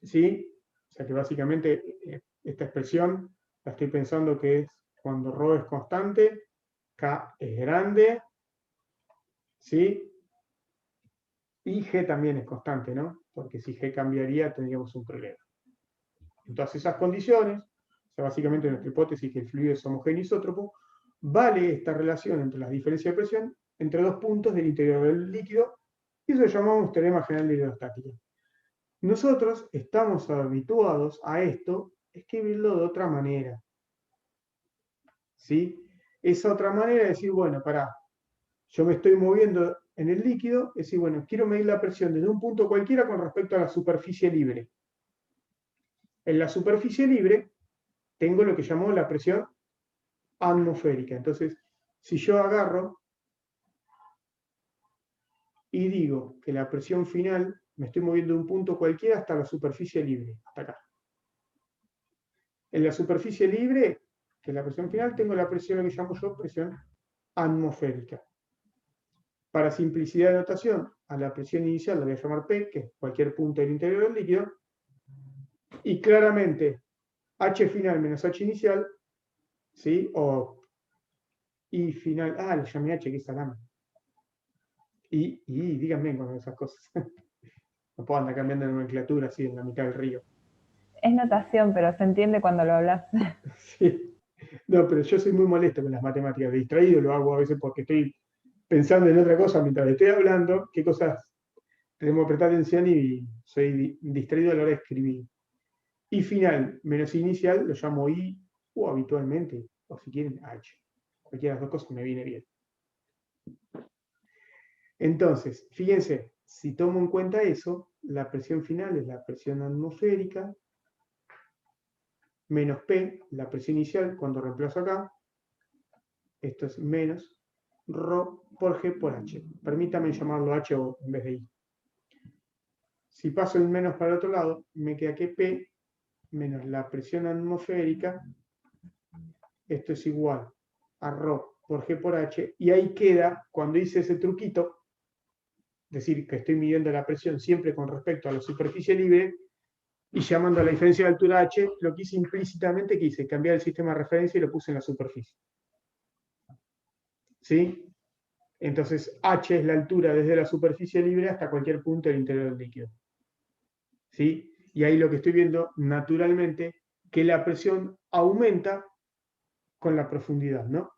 ¿sí? O sea que básicamente esta expresión la estoy pensando que es cuando ρ es constante, K es grande, ¿sí? Y G también es constante, ¿no? Porque si G cambiaría tendríamos un problema. En todas esas condiciones, o sea, básicamente nuestra hipótesis que el fluido es homogéneo isótropo, vale esta relación entre las diferencias de presión entre dos puntos del interior del líquido, y eso lo llamamos teorema general de hidrostática. Nosotros estamos habituados a esto, escribirlo de otra manera. ¿Sí? Esa otra manera es decir, bueno, pará, yo me estoy moviendo en el líquido, es decir, bueno, quiero medir la presión desde un punto cualquiera con respecto a la superficie libre. En la superficie libre tengo lo que llamamos la presión atmosférica. Entonces, si yo agarro y digo que la presión final, me estoy moviendo de un punto cualquiera hasta la superficie libre, hasta acá. En la superficie libre, que es la presión final, tengo la presión que llamo yo presión atmosférica. Para simplicidad de notación, a la presión inicial la voy a llamar P, que es cualquier punto del interior del líquido, y claramente H final menos H inicial, ¿sí? O I final, le llamé H, que es salame. Y díganme con esas cosas. No puedo andar cambiando de nomenclatura así en la mitad del río. Es notación, pero se entiende cuando lo hablas. Sí. No, pero yo soy muy molesto con las matemáticas. Distraído lo hago a veces porque estoy pensando en otra cosa mientras estoy hablando, qué cosas tenemos que prestar atención y soy distraído a la hora de escribir. Y final menos inicial lo llamo I o habitualmente, o si quieren, H. Cualquiera de las dos cosas me viene bien. Entonces, fíjense, si tomo en cuenta eso, la presión final es la presión atmosférica, menos P, la presión inicial, cuando reemplazo acá, esto es menos ρ por G por H. Permítame llamarlo H en vez de I. Si paso el menos para el otro lado, me queda que P menos la presión atmosférica, esto es igual a ρ por G por H, y ahí queda, cuando hice ese truquito, es decir, que estoy midiendo la presión siempre con respecto a la superficie libre, y llamando a la diferencia de altura H, lo que hice implícitamente, que hice cambiar el sistema de referencia y lo puse en la superficie. ¿Sí? Entonces, H es la altura desde la superficie libre hasta cualquier punto del interior del líquido. ¿Sí? Y ahí lo que estoy viendo, naturalmente, que la presión aumenta con la profundidad, ¿no?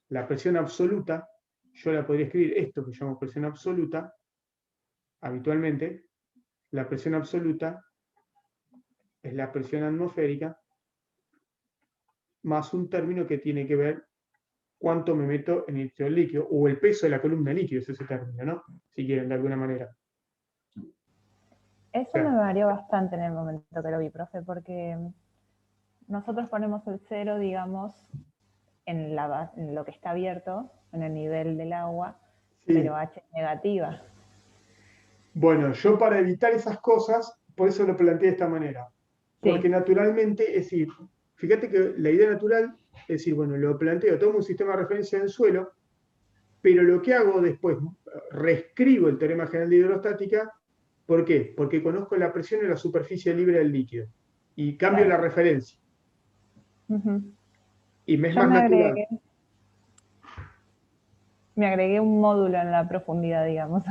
La presión absoluta, yo la podría escribir esto que llamo presión absoluta, habitualmente, la presión absoluta es la presión atmosférica más un término que tiene que ver cuánto me meto en el líquido, o el peso de la columna de líquido, es ese término, ¿no? Si quieren, de alguna manera. Eso Claro. me varió bastante en el momento que lo vi, profe, porque nosotros ponemos el 0, digamos, en lo que está abierto, en el nivel del agua, Sí. pero H es negativa. Bueno, yo para evitar esas cosas, por eso lo planteé de esta manera. Porque Sí. naturalmente, es decir, fíjate que la idea natural es decir, bueno, lo planteo, tomo un sistema de referencia del suelo, pero lo que hago después, reescribo el teorema general de hidrostática. ¿Por qué? Porque conozco la presión en la superficie libre del líquido. Y cambio Claro. la referencia. Y me es Yo más natural. me agregué un módulo en la profundidad, digamos.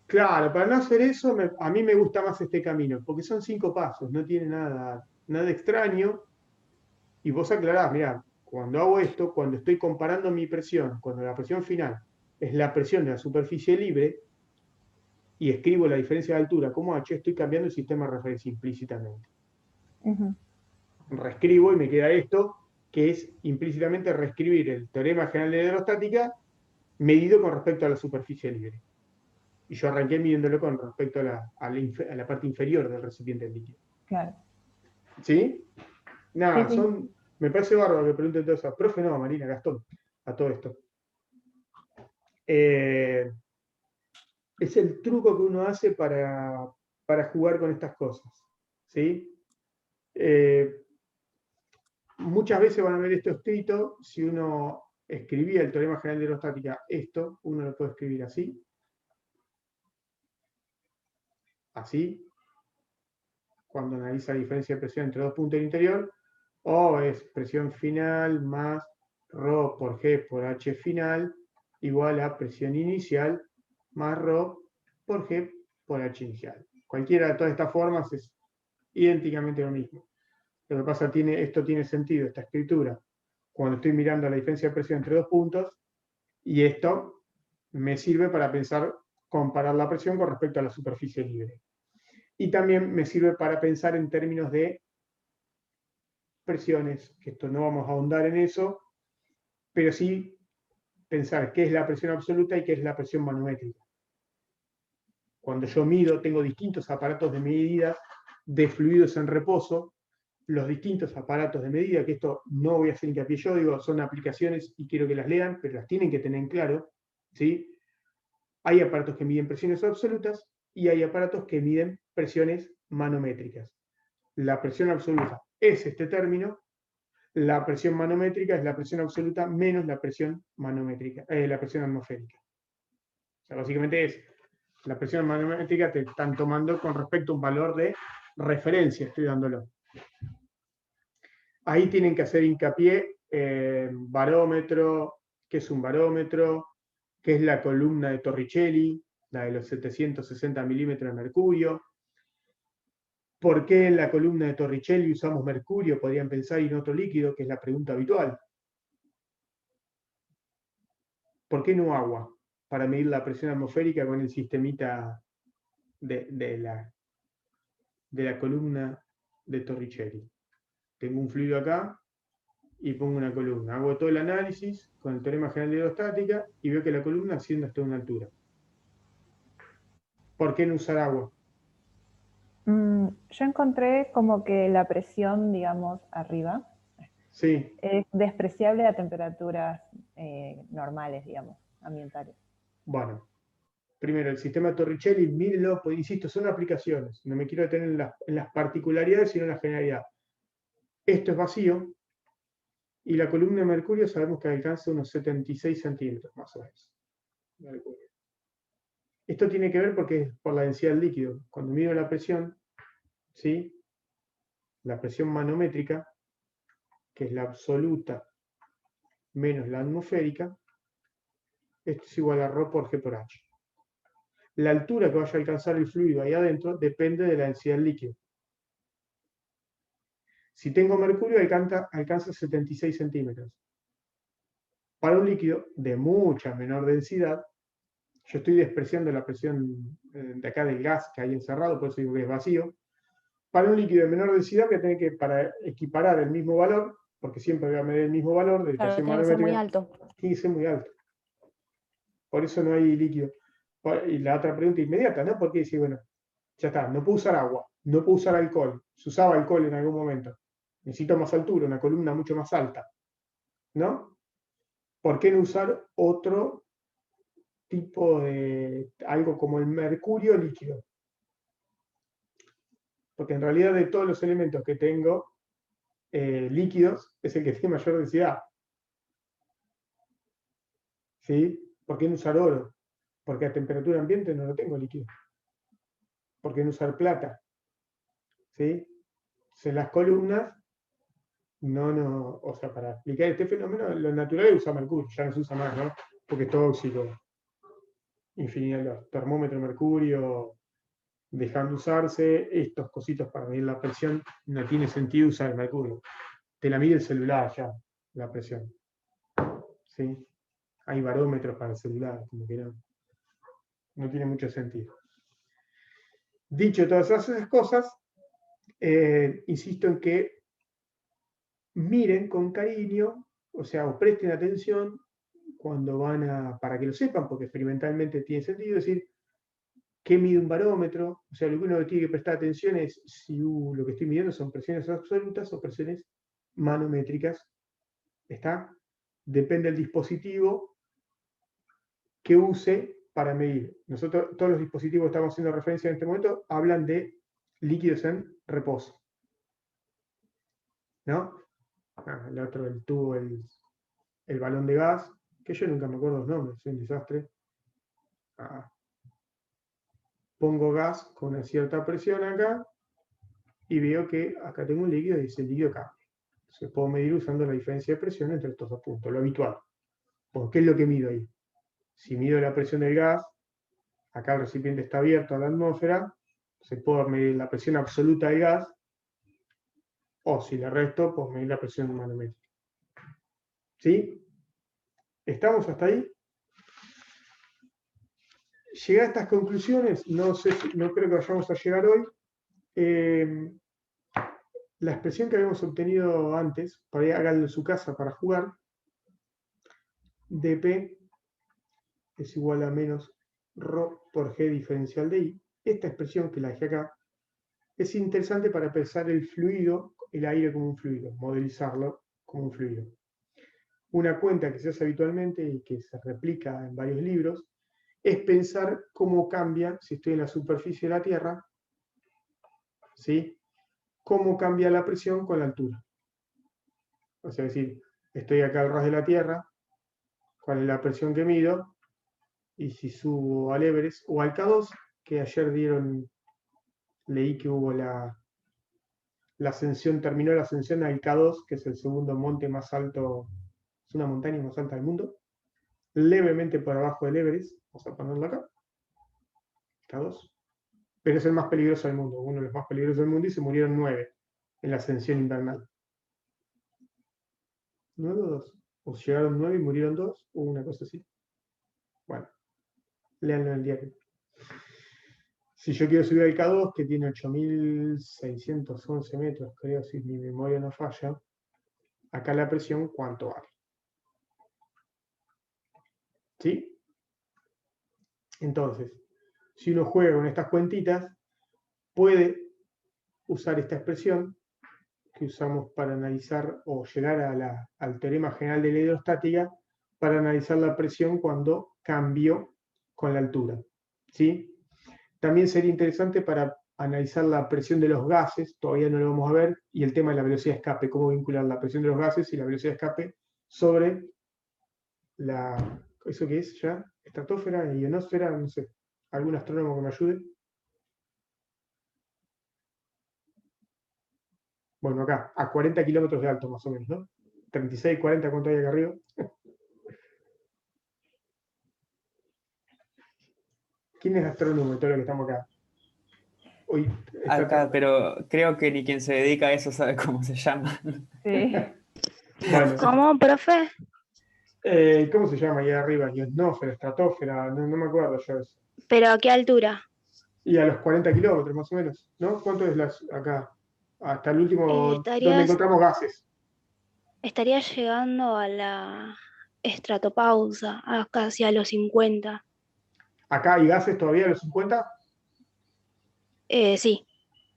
Claro, para no hacer eso, a mí me gusta más este camino, porque son 5 pasos, no tiene nada extraño. Y vos aclarás, mirá, cuando hago esto, cuando estoy comparando mi presión, cuando la presión final es la presión de la superficie libre, y escribo la diferencia de altura como H, estoy cambiando el sistema de referencia implícitamente. Reescribo y me queda esto, que es implícitamente reescribir el teorema general de hidrostática medido con respecto a la superficie libre. Y yo arranqué midiéndolo con respecto a la parte inferior del recipiente del líquido. Claro. ¿Sí? Nada, Sí. me parece bárbaro que pregunten todo eso. Profe, no, Marina, Gastón, a todo esto. Es el truco que uno hace para jugar con estas cosas. ¿Sí? Muchas veces van a ver esto escrito. Si uno escribía el teorema general de hidrostática, uno lo puede escribir así. Así. Cuando analiza la diferencia de presión entre dos puntos del interior. O es presión final más ρ por G por H final igual a presión inicial más ρ por G por H inicial. Cualquiera de todas estas formas es idénticamente lo mismo. Lo que pasa esto tiene sentido, esta escritura, cuando estoy mirando la diferencia de presión entre dos puntos, y esto me sirve para comparar la presión con respecto a la superficie libre. Y también me sirve para pensar en términos de presiones, que esto no vamos a ahondar en eso, pero sí pensar qué es la presión absoluta y qué es la presión manométrica. Cuando yo mido, tengo distintos aparatos de medida de fluidos en reposo. Los distintos aparatos de medida, que esto no voy a hacer hincapié yo, digo, son aplicaciones y quiero que las lean, pero las tienen que tener en claro, ¿sí? Hay aparatos que miden presiones absolutas y hay aparatos que miden presiones manométricas. La presión absoluta es este término, la presión manométrica es la presión absoluta menos la presión manométrica, la presión atmosférica. O sea, básicamente es la presión manométrica te están tomando con respecto a un valor de referencia, estoy dándolo. Ahí tienen que hacer hincapié barómetro, qué es un barómetro, qué es la columna de Torricelli, la de los 760 milímetros de mercurio. ¿Por qué en la columna de Torricelli usamos mercurio? Podrían pensar, y en otro líquido, que es la pregunta habitual. ¿Por qué no agua? Para medir la presión atmosférica con el sistemita de la columna de Torricelli. Tengo un fluido acá y pongo una columna. Hago todo el análisis con el teorema general de hidrostática y veo que la columna asciende hasta una altura. ¿Por qué no usar agua? Yo encontré como que la presión, digamos, arriba, Sí. es despreciable a temperaturas normales, digamos, ambientales. Bueno, primero, el sistema Torricelli, mírenlo, pues insisto, son aplicaciones. No me quiero detener en las particularidades, sino en la generalidad. Esto es vacío y la columna de mercurio sabemos que alcanza unos 76 centímetros, más o menos. Esto tiene que ver porque es por la densidad del líquido. Cuando mido la presión, ¿sí? La presión manométrica, que es la absoluta menos la atmosférica, esto es igual a ρ por G por H. La altura que vaya a alcanzar el fluido ahí adentro depende de la densidad del líquido. Si tengo mercurio, alcanza 76 centímetros. Para un líquido de mucha menor densidad, yo estoy despreciando la presión de acá del gas que hay encerrado, por eso digo que es vacío. Para un líquido de menor densidad voy a tener que, para equiparar el mismo valor, porque siempre voy a medir el mismo valor de Claro, presión tiene que ser muy manométrica, alto. tiene que ser muy alto. Por eso no hay líquido. Y la otra pregunta inmediata, ¿no? Porque dice, bueno, ya está, no puedo usar agua, no puedo usar alcohol. Se usaba alcohol en algún momento. Necesito más altura, una columna mucho más alta. ¿No? ¿Por qué no usar otro tipo de algo como el mercurio líquido? Porque en realidad de todos los elementos que tengo líquidos es el que tiene mayor densidad. ¿Sí? ¿Por qué no usar oro? Porque a temperatura ambiente no lo tengo líquido. ¿Por qué no usar plata? ¿Sí? En las columnas, o sea, para explicar este fenómeno, lo natural es usar mercurio, ya no se usa más, ¿no? Porque es tóxico. Infinidad de los termómetros de mercurio dejan de usarse, estos cositos para medir la presión, no tiene sentido usar el mercurio. Te la mide el celular ya, la presión. ¿Sí? Hay barómetros para el celular, como que no tiene mucho sentido. Dicho todas esas cosas, insisto en que miren con cariño, o sea, o presten atención cuando para que lo sepan, porque experimentalmente tiene sentido, decir, ¿qué mide un barómetro? O sea, lo que uno tiene que prestar atención es si lo que estoy midiendo son presiones absolutas o presiones manométricas. ¿Está? Depende del dispositivo que use para medir. Nosotros, todos los dispositivos que estamos haciendo referencia en este momento, hablan de líquidos en reposo. ¿No? El otro, el tubo, el balón de gas, que yo nunca me acuerdo los nombres, soy un desastre. Pongo gas con una cierta presión acá y veo que acá tengo un líquido y dice líquido cambia. Entonces puedo medir usando la diferencia de presión entre estos dos puntos, lo habitual. ¿Por qué es lo que mido ahí? Si mido la presión del gas, acá el recipiente está abierto a la atmósfera, se puede medir la presión absoluta del gas, o si le resto, puedo medir la presión manométrica. ¿Sí? ¿Estamos hasta ahí? Llegar a estas conclusiones, no creo que vayamos a llegar hoy. La expresión que habíamos obtenido antes, para ir háganlo en su casa para jugar, dP es igual a menos ρ por G diferencial de I. Esta expresión, que la dejé acá, es interesante para pensar el fluido, el aire como un fluido, modelizarlo como un fluido. Una cuenta que se hace habitualmente y que se replica en varios libros es pensar cómo cambia, si estoy en la superficie de la Tierra, ¿sí? Cómo cambia la presión con la altura. O sea, es decir, estoy acá al ras de la Tierra, cuál es la presión que mido, y si subo al Everest o al K2, que ayer leí que hubo la ascensión, terminó la ascensión al K2, que es el segundo monte más alto, es una montaña más alta del mundo, levemente por abajo del Everest, vamos a ponerlo acá, K2, pero es el más peligroso del mundo, uno de los más peligrosos del mundo, y se murieron 9 en la ascensión invernal. 9 o 2, o llegaron 9 y murieron 2, o una cosa así. Bueno, léanlo en el diario. Si yo quiero subir al K2, que tiene 8.611 metros, creo, si mi memoria no falla, acá la presión, ¿cuánto vale? ¿Sí? Entonces, si uno juega con estas cuentitas, puede usar esta expresión que usamos para analizar o llegar al teorema general de la hidrostática para analizar la presión cuando cambio con la altura. ¿Sí? También sería interesante para analizar la presión de los gases, todavía no lo vamos a ver, y el tema de la velocidad de escape, cómo vincular la presión de los gases y la velocidad de escape sobre ¿eso qué es ya? Estratosfera, ionosfera, no sé. ¿Algún astrónomo que me ayude? Bueno, acá, a 40 kilómetros de alto más o menos, ¿no? 36, 40, ¿cuánto hay acá arriba? ¿Quién es astrónomo de todo lo que estamos acá? Hoy Acá, pero creo que ni quien se dedica a eso sabe cómo se llama. Sí. Bueno, ¿Cómo, profe? ¿cómo se llama ahí arriba? Ionosfera, estratosfera, no me acuerdo yo eso. ¿Pero a qué altura? Y a los 40 kilómetros más o menos, ¿no? ¿Cuánto es acá? Hasta el último, donde Estarías, encontramos gases. estarías llegando a la estratopausa, casi a los 50. ¿Acá hay gases todavía a los 50? Sí,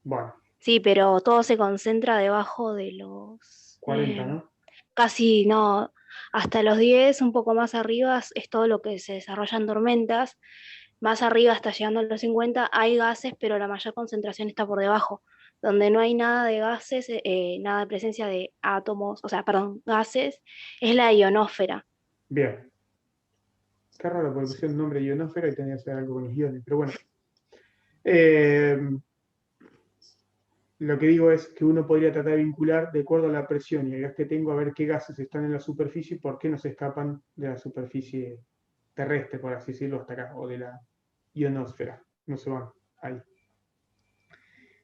Bueno, sí, pero todo se concentra debajo de los 40, ¿no? casi no, hasta los 10, un poco más arriba es todo lo que se desarrolla en tormentas. Más arriba, hasta llegando a los 50, hay gases, pero la mayor concentración está por debajo. Donde no hay nada de gases, nada de presencia de átomos, o sea, perdón, gases, es la ionosfera. Bien. Qué raro, porque pusieron el nombre de ionosfera y tenía que hacer algo con los iones, pero bueno. Lo que digo es que uno podría tratar de vincular de acuerdo a la presión y el gas que tengo a ver qué gases están en la superficie y por qué no se escapan de la superficie terrestre, por así decirlo, hasta acá, o de la ionosfera. No se van ahí.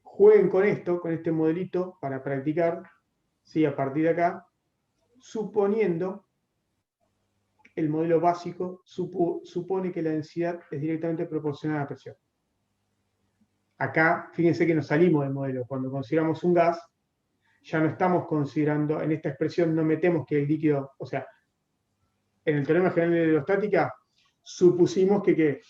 Jueguen con esto, con este modelito, para practicar, ¿sí? A partir de acá, suponiendo el modelo básico supone que la densidad es directamente proporcional a la presión. Acá, fíjense que nos salimos del modelo. Cuando consideramos un gas, ya no estamos considerando, en esta expresión no metemos que el líquido, o sea, en el teorema general de hidrostática, supusimos que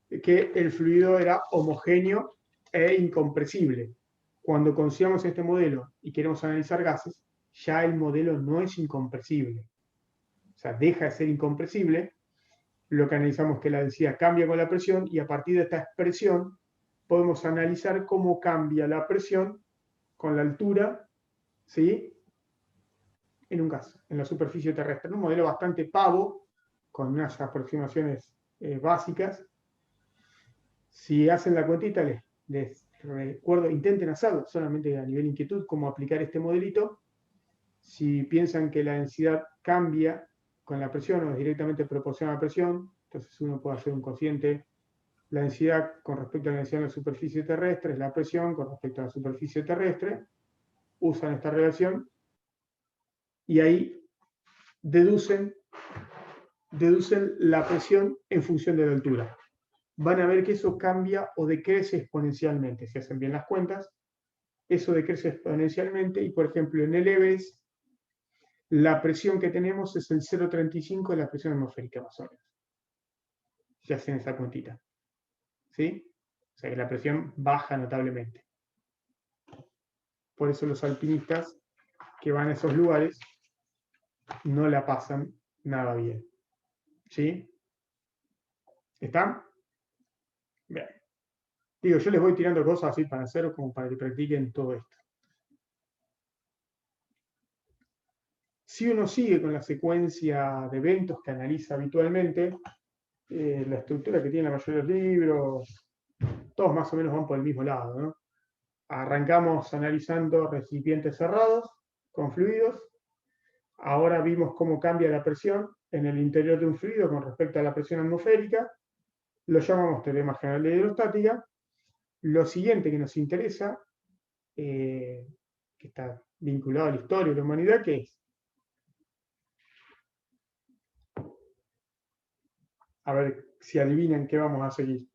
el fluido era homogéneo e incompresible. Cuando consideramos este modelo y queremos analizar gases, ya el modelo no es incompresible. O sea, deja de ser incompresible. Lo que analizamos es que la densidad cambia con la presión y a partir de esta expresión podemos analizar cómo cambia la presión con la altura, ¿sí? En un gas, en la superficie terrestre. Un modelo bastante pavo, con unas aproximaciones básicas. Si hacen la cuentita, les recuerdo, intenten hacerlo, solamente a nivel de inquietud, cómo aplicar este modelito. Si piensan que la densidad cambia con la presión o es directamente proporcional a la presión, entonces uno puede hacer un cociente. La densidad con respecto a la densidad de la superficie terrestre es la presión con respecto a la superficie terrestre. Usan esta relación y ahí deducen la presión en función de la altura. Van a ver que eso cambia o decrece exponencialmente. Si hacen bien las cuentas, eso decrece exponencialmente y, por ejemplo, en el Everest, la presión que tenemos es el 0,35 de la presión atmosférica, más o menos. Si hacen esa cuentita. ¿Sí? O sea que la presión baja notablemente. Por eso los alpinistas que van a esos lugares no la pasan nada bien. ¿Sí? ¿Están? Bien. Digo, yo les voy tirando cosas así para hacer como para que practiquen todo esto. Si uno sigue con la secuencia de eventos que analiza habitualmente, la estructura que tienen la mayoría de los libros, todos más o menos van por el mismo lado, ¿no? Arrancamos analizando recipientes cerrados con fluidos. Ahora vimos cómo cambia la presión en el interior de un fluido con respecto a la presión atmosférica. Lo llamamos teorema general de hidrostática. Lo siguiente que nos interesa, que está vinculado a la historia de la humanidad, que es, a ver si adivinan qué vamos a seguir.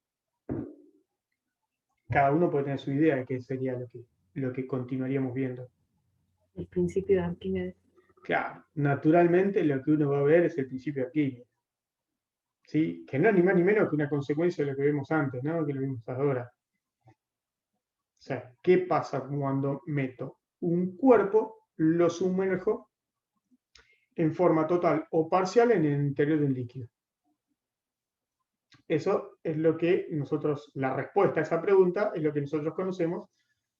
Cada uno puede tener su idea de qué sería lo que continuaríamos viendo. El principio de Arquímedes. Claro, naturalmente lo que uno va a ver es el principio de Arquímedes. ¿Sí? Que no es ni más ni menos que una consecuencia de lo que vimos antes, ¿no? Que lo vimos ahora. O sea, ¿qué pasa cuando meto un cuerpo, lo sumerjo en forma total o parcial en el interior de un líquido? Eso es lo que nosotros, la respuesta a esa pregunta es lo que nosotros conocemos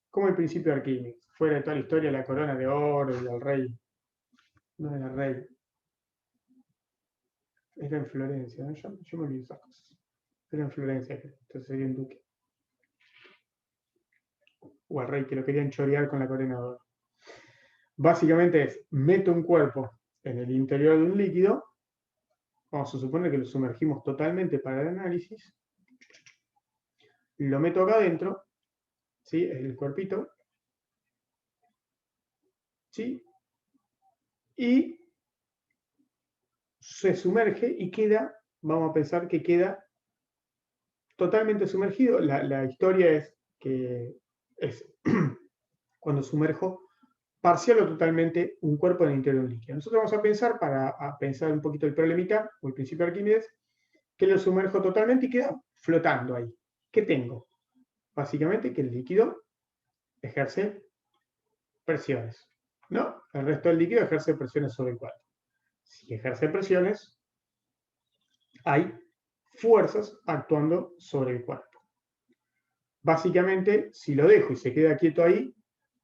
como el principio de Arquímedes. Fuera de toda la historia, la corona de oro y el rey. No era rey. Era en Florencia, ¿no? Yo me olvidé esas cosas. Era en Florencia, entonces sería un duque. O al rey que lo querían chorear con la corona de oro. Básicamente es, meto un cuerpo en el interior de un líquido, vamos a suponer que lo sumergimos totalmente para el análisis, lo meto acá adentro ¿sí? El cuerpito, ¿sí? Y se sumerge y queda, vamos a pensar que queda totalmente sumergido. La historia es que es cuando sumerjo parcial o totalmente un cuerpo en el interior de un líquido. Nosotros vamos a pensar, para pensar un poquito el problemita, o el principio de Arquímedes, que lo sumerjo totalmente y queda flotando ahí. ¿Qué tengo? Básicamente que el líquido ejerce presiones, ¿no? El resto del líquido ejerce presiones sobre el cuerpo. Si ejerce presiones, hay fuerzas actuando sobre el cuerpo. Básicamente, si lo dejo y se queda quieto ahí,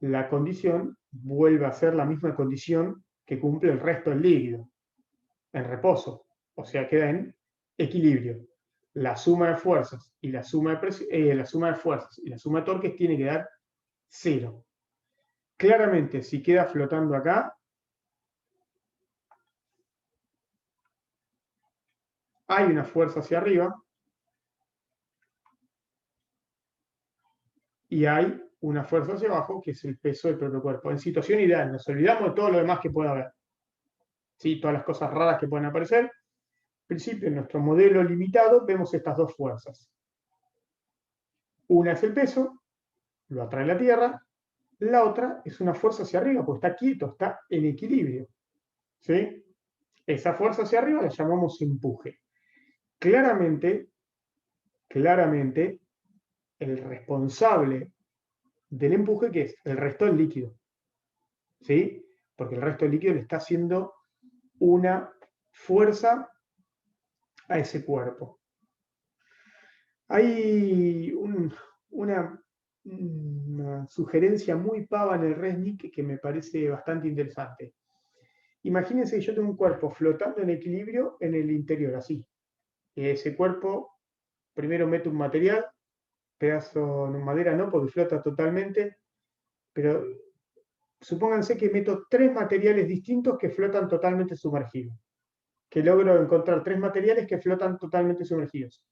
la condición vuelve a ser la misma condición que cumple el resto del líquido, en reposo, o sea, queda en equilibrio. La suma de fuerzas y la suma de torques tiene que dar 0. Claramente, si queda flotando acá, hay una fuerza hacia arriba y hay una fuerza hacia abajo, que es el peso del propio cuerpo. En situación ideal, nos olvidamos de todo lo demás que pueda haber. ¿Sí? Todas las cosas raras que pueden aparecer. En principio, en nuestro modelo limitado, vemos estas dos fuerzas. Una es el peso, lo atrae la Tierra. La otra es una fuerza hacia arriba, porque está quieto, está en equilibrio. ¿Sí? Esa fuerza hacia arriba la llamamos empuje. Claramente, el responsable del empuje, ¿qué es? El resto del líquido. ¿Sí? Porque el resto del líquido le está haciendo una fuerza a ese cuerpo. Hay una sugerencia muy pava en el Resnick que me parece bastante interesante. Imagínense que yo tengo un cuerpo flotando en equilibrio en el interior, así. Ese cuerpo primero mete un material, pedazo de madera no, porque flota totalmente, pero supónganse que meto 3 materiales distintos que flotan totalmente sumergidos, que logro encontrar 3 materiales que flotan totalmente sumergidos.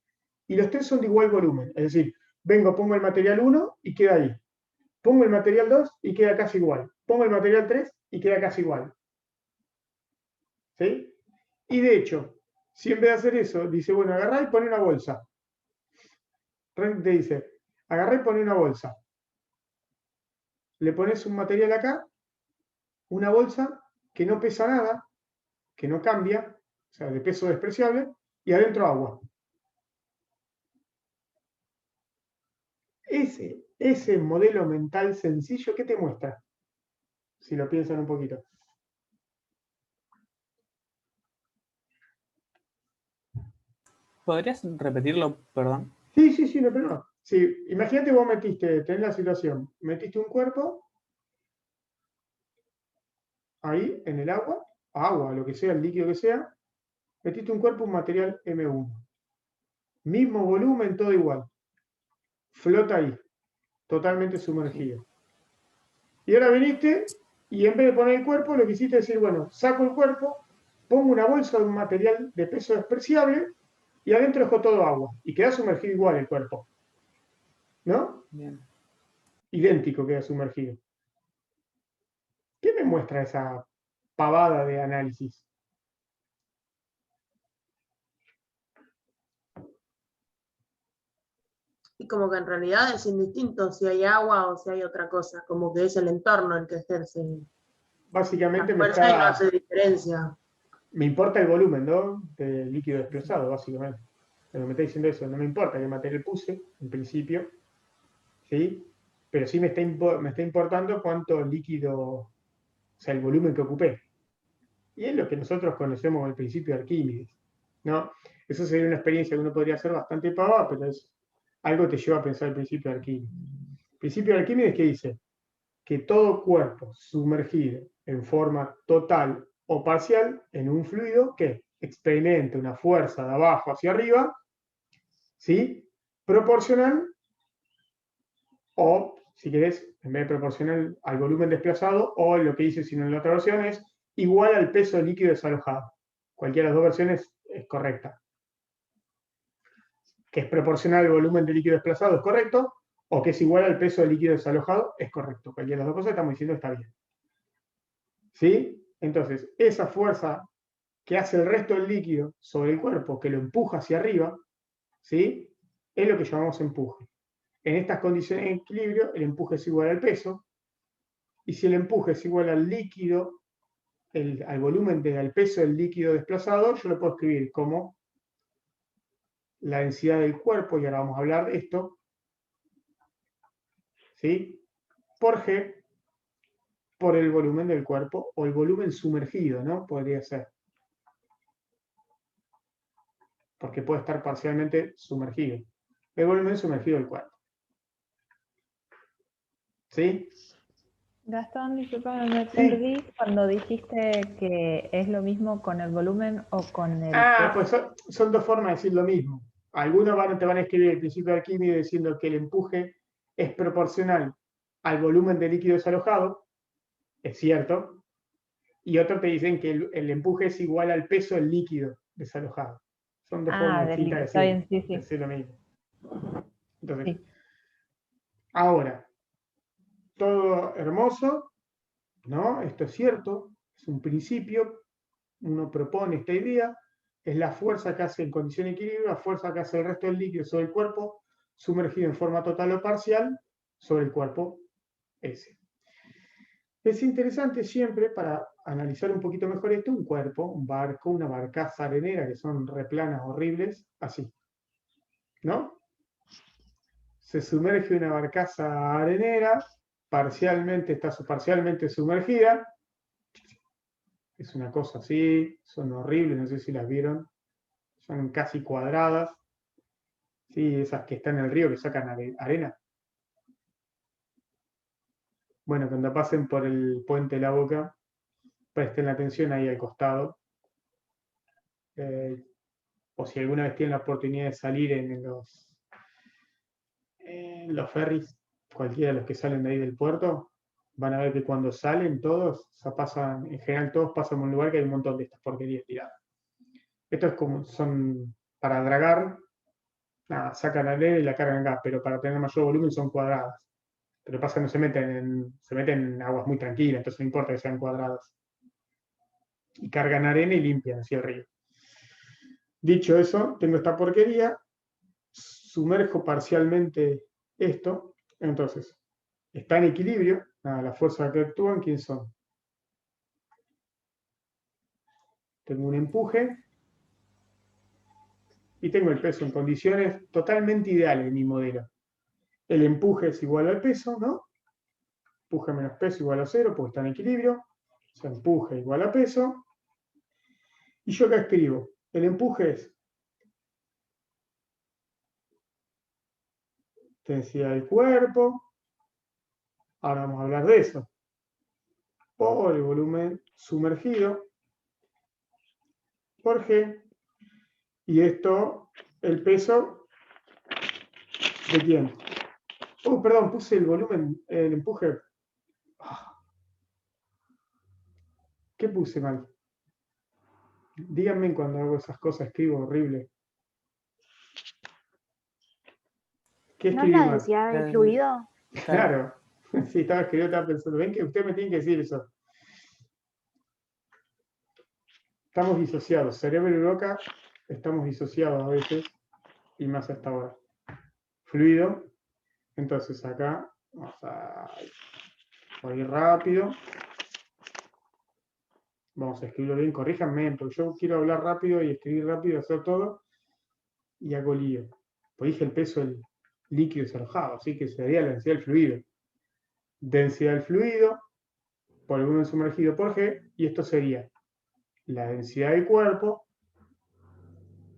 Y los 3 son de igual volumen, es decir, pongo el material 1 y queda ahí. Pongo el material 2 y queda casi igual. Pongo el material 3 y queda casi igual. ¿Sí? Y de hecho, si en vez de hacer eso, dice, bueno, agarrá y poné una bolsa. Te dice, agarrá y poné una bolsa. Le pones un material acá, una bolsa que no pesa nada, que no cambia, o sea, de peso despreciable, y adentro agua. Ese modelo mental sencillo, ¿qué te muestra? Si lo piensan un poquito. ¿Podrías repetirlo, perdón? Sí, no, pero no. Sí, imagínate vos tenés la situación, metiste un cuerpo ahí en el agua, lo que sea, el líquido que sea, metiste un cuerpo, un material M1. Mismo volumen, todo igual. Flota ahí, totalmente sumergido. Y ahora viniste y en vez de poner el cuerpo, lo que hiciste es decir, bueno, saco el cuerpo, pongo una bolsa de un material de peso despreciable y adentro dejo todo agua. Y queda sumergido igual el cuerpo. ¿No? Bien. Idéntico queda sumergido. ¿Qué me muestra esa pavada de análisis? Y como que en realidad es indistinto si hay agua o si hay otra cosa, como que es el entorno el que ejerce Básicamente la fuerza y no hace diferencia. me importa el volumen, ¿no? Del líquido desplazado, básicamente. Pero me está diciendo eso, no me importa qué material puse, en principio, ¿sí? Pero sí me está importando cuánto líquido, o sea, el volumen que ocupé. Y es lo que nosotros conocemos el principio de Arquímedes, ¿no? Eso sería una experiencia que uno podría hacer bastante pava, pero es algo que te lleva a pensar el principio de Arquímedes. El principio de Arquímedes que dice que todo cuerpo sumergido en forma total o parcial en un fluido que experimente una fuerza de abajo hacia arriba, ¿sí? Proporcional o, si querés, en vez de proporcional al volumen desplazado, o lo que dice, sino en la otra versión, es igual al peso del líquido desalojado. Cualquiera de las dos versiones es correcta. Que es proporcional al volumen de líquido desplazado es correcto, o que es igual al peso del líquido desalojado, es correcto. Cualquiera de las dos cosas estamos diciendo está bien. ¿Sí? Entonces, esa fuerza que hace el resto del líquido sobre el cuerpo, que lo empuja hacia arriba, ¿sí? Es lo que llamamos empuje. En estas condiciones de equilibrio, el empuje es igual al peso, y si el empuje es igual al líquido, al volumen al peso del líquido desplazado, yo lo puedo escribir como la densidad del cuerpo, y ahora vamos a hablar de esto, ¿sí? Por G, por el volumen del cuerpo, o el volumen sumergido, ¿no? Podría ser. Porque puede estar parcialmente sumergido. El volumen sumergido del cuerpo. ¿Sí? Gastón, disculpa, me Sí. perdí cuando dijiste que es lo mismo con el volumen o con el peso. Pues son dos formas de decir lo mismo. Algunos te van a escribir el principio de Arquímedes diciendo que el empuje es proporcional al volumen de líquido desalojado, es cierto, y otros te dicen que el empuje es igual al peso del líquido desalojado. Son dos formas distintas de Está bien, sí, sí. decir lo mismo. Entonces, Sí. ahora, todo hermoso, ¿no? Esto es cierto, es un principio, uno propone esta idea, es la fuerza que hace en condición de equilibrio, la fuerza que hace el resto del líquido sobre el cuerpo, sumergido en forma total o parcial, sobre el cuerpo S. Es interesante siempre, para analizar un poquito mejor esto, un cuerpo, un barco, una barcaza arenera, que son replanas horribles, así, ¿no? Se sumerge una barcaza arenera, está parcialmente sumergida, es una cosa así, son horribles, no sé si las vieron, son casi cuadradas, ¿sí? Esas que están en el río que sacan arena. Bueno, cuando pasen por el puente de la Boca, presten atención ahí al costado. O si alguna vez tienen la oportunidad de salir en los ferries, cualquiera de los que salen de ahí del puerto, van a ver que cuando salen todos, en general todos pasan por un lugar que hay un montón de estas porquerías tiradas. Esto es como, son para dragar, sacan la arena y la cargan acá, pero para tener mayor volumen son cuadradas. Pero pasa que no se meten en aguas muy tranquilas, entonces no importa que sean cuadradas. Y cargan arena y limpian hacia el río. Dicho eso, tengo esta porquería, sumerjo parcialmente esto, entonces está en equilibrio, las fuerzas que actúan, ¿quién son? Tengo un empuje y tengo el peso en condiciones totalmente ideales en mi modelo. El empuje es igual al peso, ¿no? Empuje menos peso igual a 0, porque está en equilibrio. O sea, empuje igual a peso. Y yo acá escribo, el empuje es densidad del cuerpo. Ahora vamos a hablar de eso. Por el volumen sumergido por G. Y esto, el peso, ¿de quién? Perdón, puse el volumen, el empuje. ¿Qué puse mal? Díganme cuando hago esas cosas, escribo horrible. ¿Qué ¿No es escribí la mal? densidad del fluido? Claro. Sí, estaba escribiendo, estaba pensando. Ven que usted me tiene que decir eso. Estamos disociados. Cerebro y boca, estamos disociados a veces, y más hasta ahora. Fluido. Entonces acá, vamos a ir rápido. Vamos a escribirlo bien, corríjanme, porque yo quiero hablar rápido y escribir rápido, hacer todo, y hago lío. Pues dije el peso del líquido desalojado, así que sería la densidad del fluido. Densidad del fluido por el volumen sumergido por G, y esto sería la densidad del cuerpo,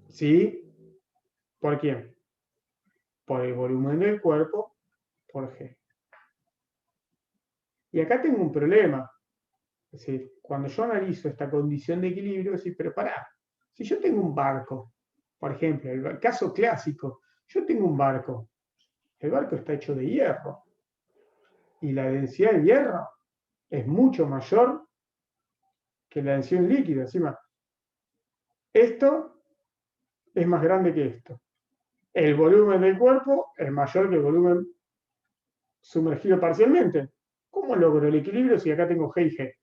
¿sí? ¿Por quién? Por el volumen del cuerpo por G. Y acá tengo un problema. Es decir, cuando yo analizo esta condición de equilibrio, decir, pero pará, si yo tengo un barco, por ejemplo, el caso clásico, yo tengo un barco, el barco está hecho de hierro, y la densidad de hierro es mucho mayor que la densidad de un líquido. Encima, esto es más grande que esto. El volumen del cuerpo es mayor que el volumen sumergido parcialmente. ¿Cómo logro el equilibrio si acá tengo G y G?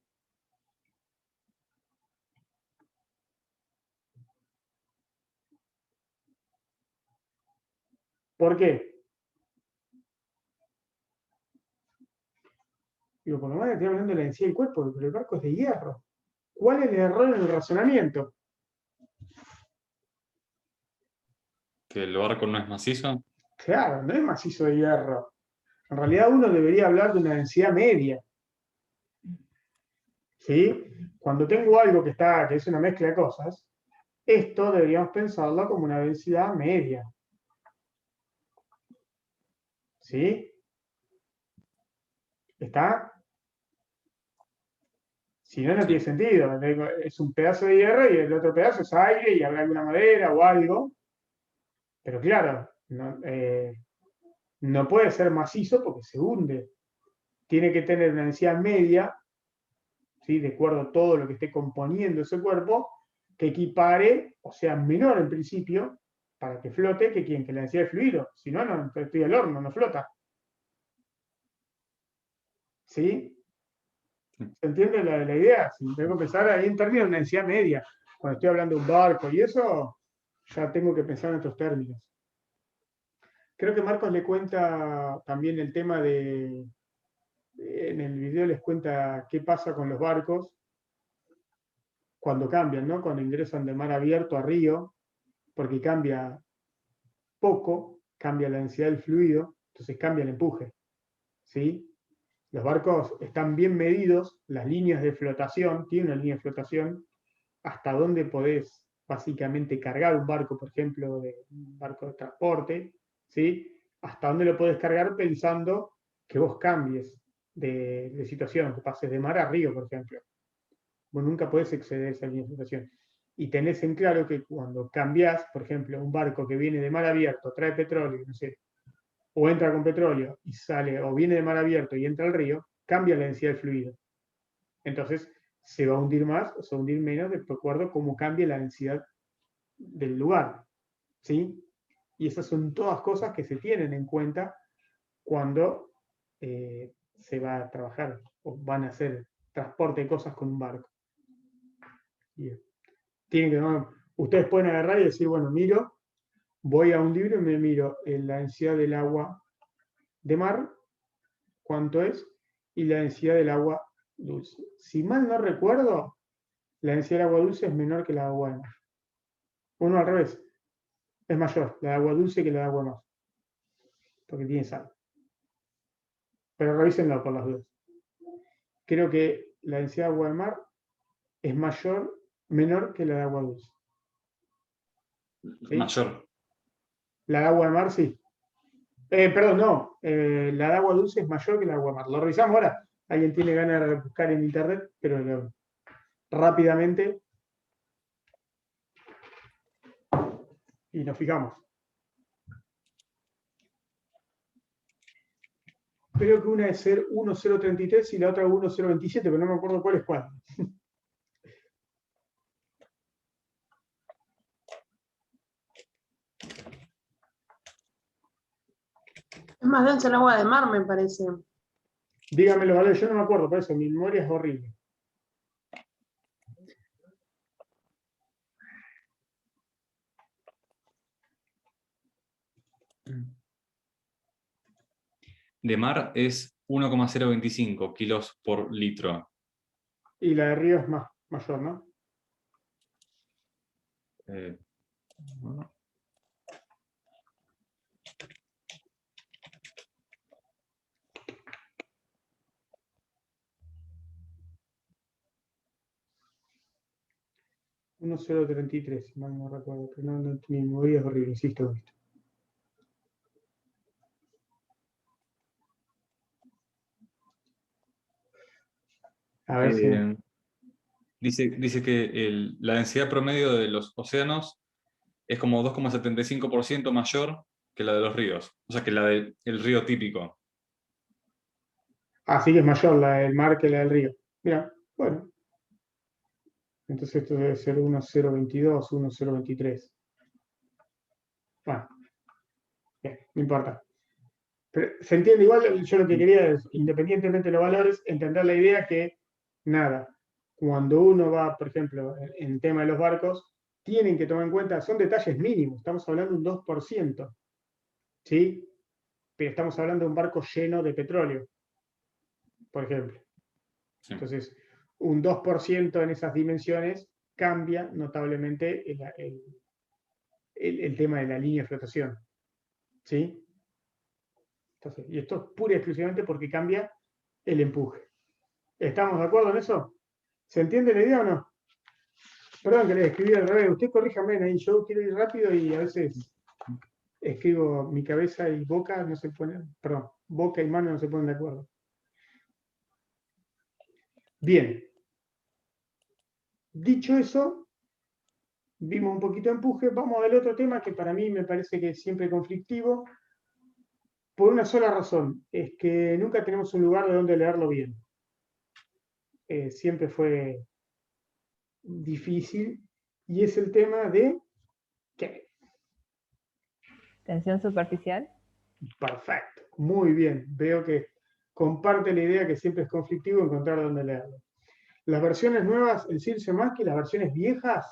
¿Por qué? Digo, por lo menos estoy hablando de la densidad del cuerpo, pero el barco es de hierro. ¿Cuál es el error en el razonamiento? ¿Que el barco no es macizo? Claro, no es macizo de hierro. En realidad uno debería hablar de una densidad media. ¿Sí? Cuando tengo algo que es una mezcla de cosas, esto deberíamos pensarlo como una densidad media. ¿Sí? ¿Está? Si no, no tiene sentido. Es un pedazo de hierro y el otro pedazo es aire y habrá alguna madera o algo. Pero claro, no puede ser macizo porque se hunde. Tiene que tener una densidad media, ¿sí? De acuerdo a todo lo que esté componiendo ese cuerpo, que equipare, o sea, menor en principio, para que flote, que la densidad de fluido. Si no, no estoy al horno, no flota. ¿Sí? ¿Se entiende la idea? Si tengo que pensar ahí en términos de una densidad media. Cuando estoy hablando de un barco y eso, ya tengo que pensar en otros términos. Creo que Marcos le cuenta también el tema en el video les cuenta qué pasa con los barcos cuando cambian, ¿no? Cuando ingresan de mar abierto a río, porque cambia poco, cambia la densidad del fluido, entonces cambia el empuje, ¿sí? Los barcos están bien medidos, las líneas de flotación, tiene una línea de flotación, hasta dónde podés básicamente cargar un barco, por ejemplo, un barco de transporte, ¿sí? Hasta dónde lo podés cargar pensando que vos cambies de situación, que pases de mar a río, por ejemplo. Vos nunca podés exceder esa línea de flotación. Y tenés en claro que cuando cambiás, por ejemplo, un barco que viene de mar abierto, trae petróleo, no sé, o entra con petróleo y sale, o viene de mar abierto y entra al río, cambia la densidad del fluido. Entonces, se va a hundir más o se va a hundir menos de acuerdo a cómo cambia la densidad del lugar. ¿Sí? Y esas son todas cosas que se tienen en cuenta cuando se va a trabajar o van a hacer transporte de cosas con un barco. Bien. Tienen que, ¿no? Ustedes pueden agarrar y decir, bueno, voy a un libro y me miro la densidad del agua de mar, cuánto es, y la densidad del agua dulce. Si mal no recuerdo, la densidad del agua dulce es menor que la de agua de mar. Uno al revés, es mayor la de agua dulce que la de agua de mar, porque tiene sal. Pero revísenlo por las dudas. Creo que la densidad de agua de mar es menor que la de agua dulce. ¿Sí? Mayor. La de agua de mar, sí. Perdón, no. La de agua dulce es mayor que la de agua de mar. Lo revisamos ahora. Alguien tiene ganas de buscar en internet, pero rápidamente. Y nos fijamos. Creo que una es ser 1033 y la otra 1027, pero no me acuerdo cuál es cuál. Es más densa el agua de mar, me parece. Dígamelo, ¿vale? Yo no me acuerdo, por eso mi memoria es horrible. De mar es 1,025 kilos por litro. Y la de río es mayor, ¿no? Bueno. Uno 0,33, si mal no recuerdo. Pero mi memoria es horrible, insisto en esto. A ver si. Dice que la densidad promedio de los océanos es como 2,75% mayor que la de los ríos, o sea que la del río típico. Sí que es mayor la del mar que la del río. Mira, bueno. Entonces esto debe ser 1,022, 1,023. Bueno, bien, no importa. Pero se entiende igual, yo lo que quería es, independientemente de los valores, entender la idea que, nada, cuando uno va, por ejemplo, en el tema de los barcos, tienen que tomar en cuenta, son detalles mínimos, estamos hablando de un 2%, ¿sí? Pero estamos hablando de un barco lleno de petróleo, por ejemplo. Sí. Entonces, un 2% en esas dimensiones cambia notablemente el tema de la línea de flotación, ¿sí? Entonces, y esto es pura y exclusivamente porque cambia el empuje. ¿Estamos de acuerdo en eso? ¿Se entiende la idea o no? Perdón que le escribí al revés. Usted corríjame ahí. Yo quiero ir rápido y a veces escribo mi cabeza y boca no se ponen, perdón, boca y mano no se ponen de acuerdo. Bien. Dicho eso, vimos un poquito de empuje. Vamos al otro tema que para mí me parece que es siempre conflictivo. Por una sola razón, es que nunca tenemos un lugar de donde leerlo bien. Siempre fue difícil, y es el tema de ¿qué? Tensión superficial. Perfecto, muy bien. Veo que comparte la idea que siempre es conflictivo encontrar dónde leerlo. Las versiones nuevas, el Circe más que las versiones viejas,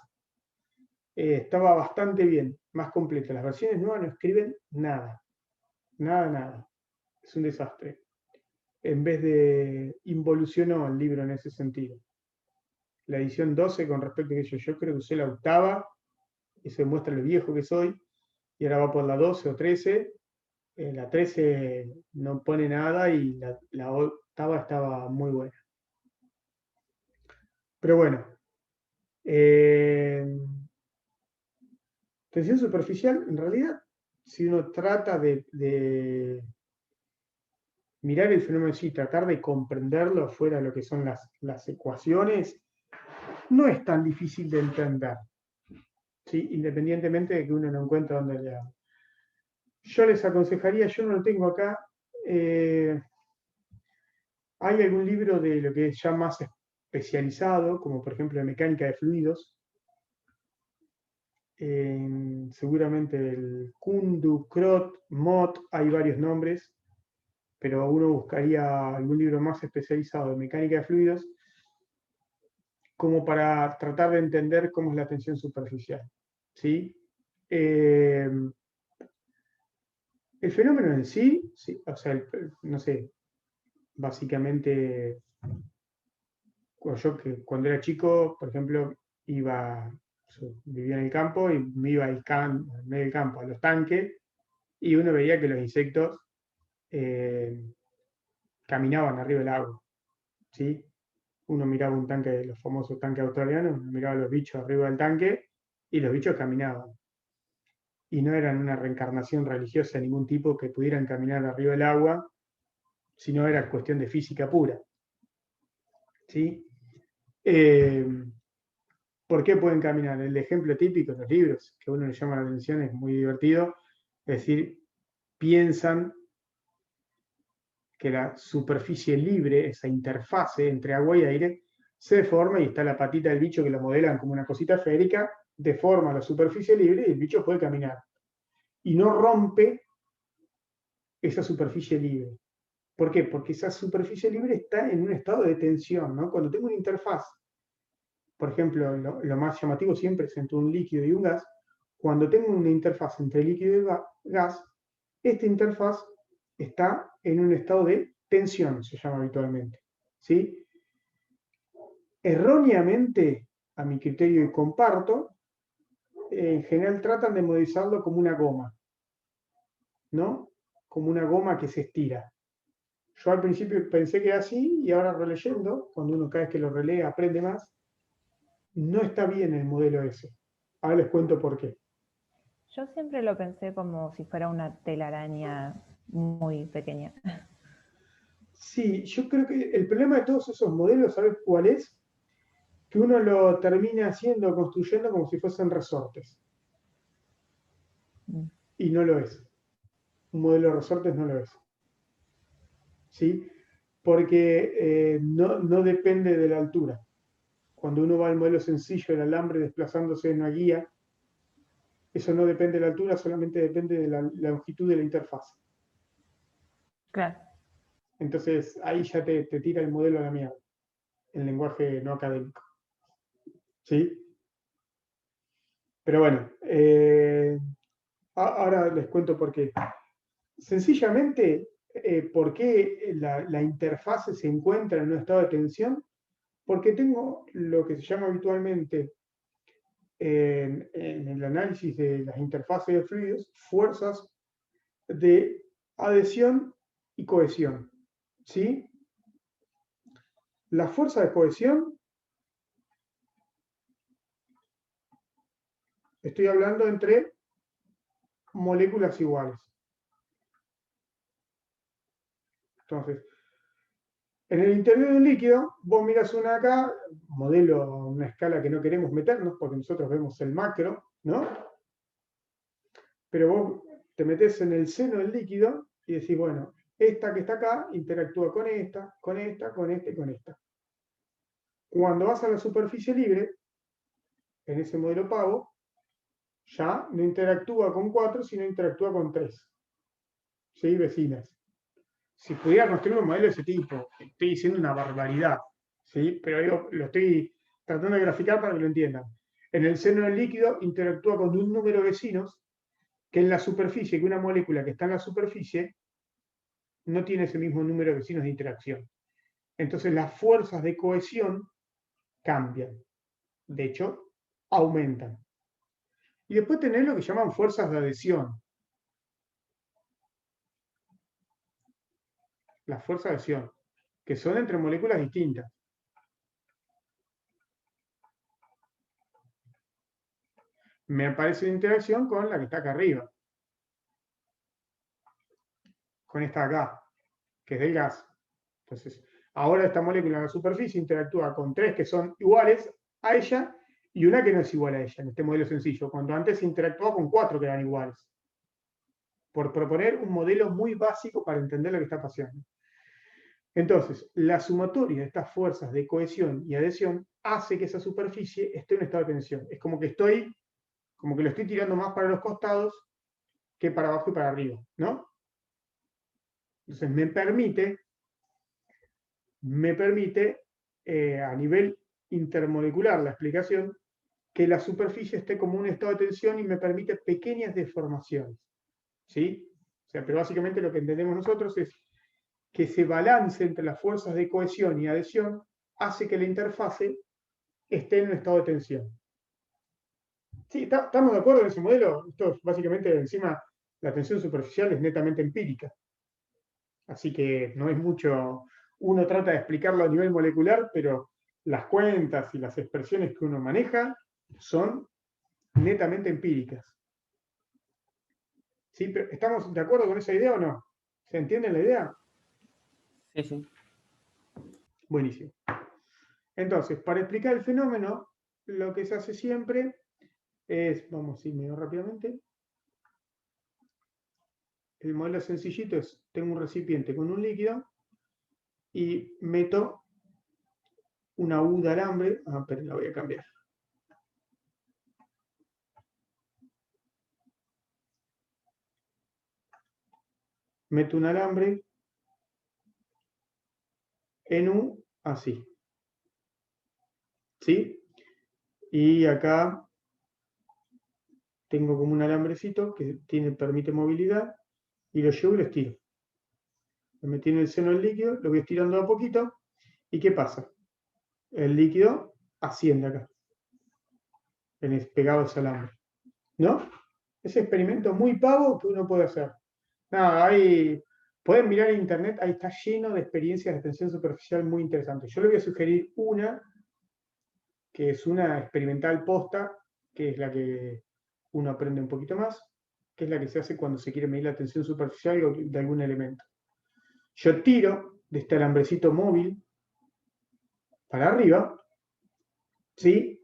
estaba bastante bien, más completa. Las versiones nuevas no escriben nada, nada. Es un desastre. En vez de involucionó el libro en ese sentido. La edición 12 con respecto a eso, yo creo que usé la octava, y se muestra lo viejo que soy, y ahora va por la 12 o 13. La 13 no pone nada y la octava estaba muy buena. Pero bueno, tensión superficial, en realidad, si uno trata de mirar el fenómeno en sí, tratar de comprenderlo fuera de lo que son las ecuaciones, no es tan difícil de entender, ¿sí? Independientemente de que uno no encuentre dónde leer. Yo les aconsejaría, yo no lo tengo acá, hay algún libro de lo que es ya más especializado, como por ejemplo de mecánica de fluidos, seguramente el Kundu, Krot, Mott, hay varios nombres, pero uno buscaría algún libro más especializado de mecánica de fluidos, como para tratar de entender cómo es la tensión superficial, ¿sí? El fenómeno en sí, o sea, no sé, básicamente, cuando era chico, por ejemplo, vivía en el campo y me iba en medio del campo a los tanques, y uno veía que los insectos caminaban arriba del agua, ¿sí? Uno miraba un tanque, los famosos tanques australianos, uno miraba los bichos arriba del tanque y los bichos caminaban. Y no eran una reencarnación religiosa de ningún tipo que pudieran caminar arriba del agua, sino era cuestión de física pura, ¿sí? ¿Por qué pueden caminar? El ejemplo típico de los libros, que a uno le llama la atención, es muy divertido, es decir, piensan que la superficie libre, esa interfase entre agua y aire, se deforma y está la patita del bicho que lo modelan como una cosita esférica, deforma la superficie libre y el bicho puede caminar. Y no rompe esa superficie libre. ¿Por qué? Porque esa superficie libre está en un estado de tensión, ¿no? Cuando tengo una interfaz, por ejemplo, lo más llamativo siempre es entre un líquido y un gas. Cuando tengo una interfaz entre líquido y gas, esta interfaz está en un estado de tensión, se llama habitualmente, ¿sí? Erróneamente, a mi criterio y comparto, en general tratan de modelizarlo como una goma, ¿no? Como una goma que se estira. Yo al principio pensé que era así y ahora releyendo, cuando uno cada vez que lo relee aprende más, no está bien el modelo ese. Ahora les cuento por qué. Yo siempre lo pensé como si fuera una telaraña muy pequeña. Sí, yo creo que el problema de todos esos modelos, ¿sabes cuál es? Que uno lo termina haciendo, construyendo como si fuesen resortes. Y no lo es. Un modelo de resortes no lo es. ¿Sí? Porque no depende de la altura. Cuando uno va al modelo sencillo del alambre desplazándose en una guía, eso no depende de la altura, solamente depende de la longitud de la interfaz. Claro. Entonces ahí ya te tira el modelo a la mierda, en lenguaje no académico. ¿Sí? Pero bueno, ahora les cuento por qué. Sencillamente, ¿por qué la interfase se encuentra en un estado de tensión? Porque tengo lo que se llama habitualmente en el análisis de las interfaces de fluidos, fuerzas de adhesión y cohesión. ¿Sí? La fuerza de cohesión, estoy hablando entre moléculas iguales. Entonces, en el interior de un líquido, vos miras una acá, modelo, una escala que no queremos meternos porque nosotros vemos el macro, ¿no? Pero vos te metés en el seno del líquido y decís, bueno, esta que está acá interactúa con esta, con esta, con esta y con esta. Cuando vas a la superficie libre, en ese modelo pavo, ya no interactúa con 4, sino interactúa con 3. ¿Sí? Vecinas. Si pudiera construir un modelo de ese tipo, estoy diciendo una barbaridad, ¿sí? Pero digo, lo estoy tratando de graficar para que lo entiendan. En el seno del líquido interactúa con un número de vecinos que en la superficie, que una molécula que está en la superficie no tiene ese mismo número de vecinos de interacción. Entonces las fuerzas de cohesión cambian. De hecho, aumentan. Y después tenés lo que llaman fuerzas de adhesión. Las fuerzas de adhesión, que son entre moléculas distintas. Me aparece una interacción con la que está acá arriba. Con esta acá, que es del gas. Entonces, ahora esta molécula en la superficie interactúa con 3 que son iguales a ella y una que no es igual a ella, en este modelo sencillo, cuando antes interactuaba con 4 que eran iguales. Por proponer un modelo muy básico para entender lo que está pasando. Entonces, la sumatoria de estas fuerzas de cohesión y adhesión hace que esa superficie esté en un estado de tensión. Es como que lo estoy tirando más para los costados que para abajo y para arriba, ¿no? Entonces me permite a nivel intermolecular la explicación que la superficie esté como un estado de tensión y me permite pequeñas deformaciones. ¿Sí? O sea, pero básicamente lo que entendemos nosotros es que ese balance entre las fuerzas de cohesión y adhesión hace que la interfase esté en un estado de tensión. Sí, ¿estamos de acuerdo en ese modelo? Esto es básicamente, encima, la tensión superficial es netamente empírica. Así que no es mucho, uno trata de explicarlo a nivel molecular, pero las cuentas y las expresiones que uno maneja son netamente empíricas. ¿Sí? Pero ¿estamos de acuerdo con esa idea o no? ¿Se entiende la idea? Sí, sí. Buenísimo. Entonces, para explicar el fenómeno, lo que se hace siempre es, vamos a ir medio rápidamente, el modelo sencillito es, tengo un recipiente con un líquido y meto una U de alambre, pero la voy a cambiar. Meto un alambre en U, así. ¿Sí? Y acá tengo como un alambrecito que permite movilidad y lo llevo y lo estiro. Lo metí en el seno del líquido, lo voy estirando a poquito. ¿Y qué pasa? El líquido asciende acá, pegado a ese alambre. ¿No? Ese experimento muy pavo que uno puede hacer. Nada, pueden mirar en internet, ahí está lleno de experiencias de tensión superficial muy interesantes. Yo le voy a sugerir una, que es una experimental posta, que es la que uno aprende un poquito más, que es la que se hace cuando se quiere medir la tensión superficial de algún elemento. Yo tiro de este alambrecito móvil para arriba, ¿sí?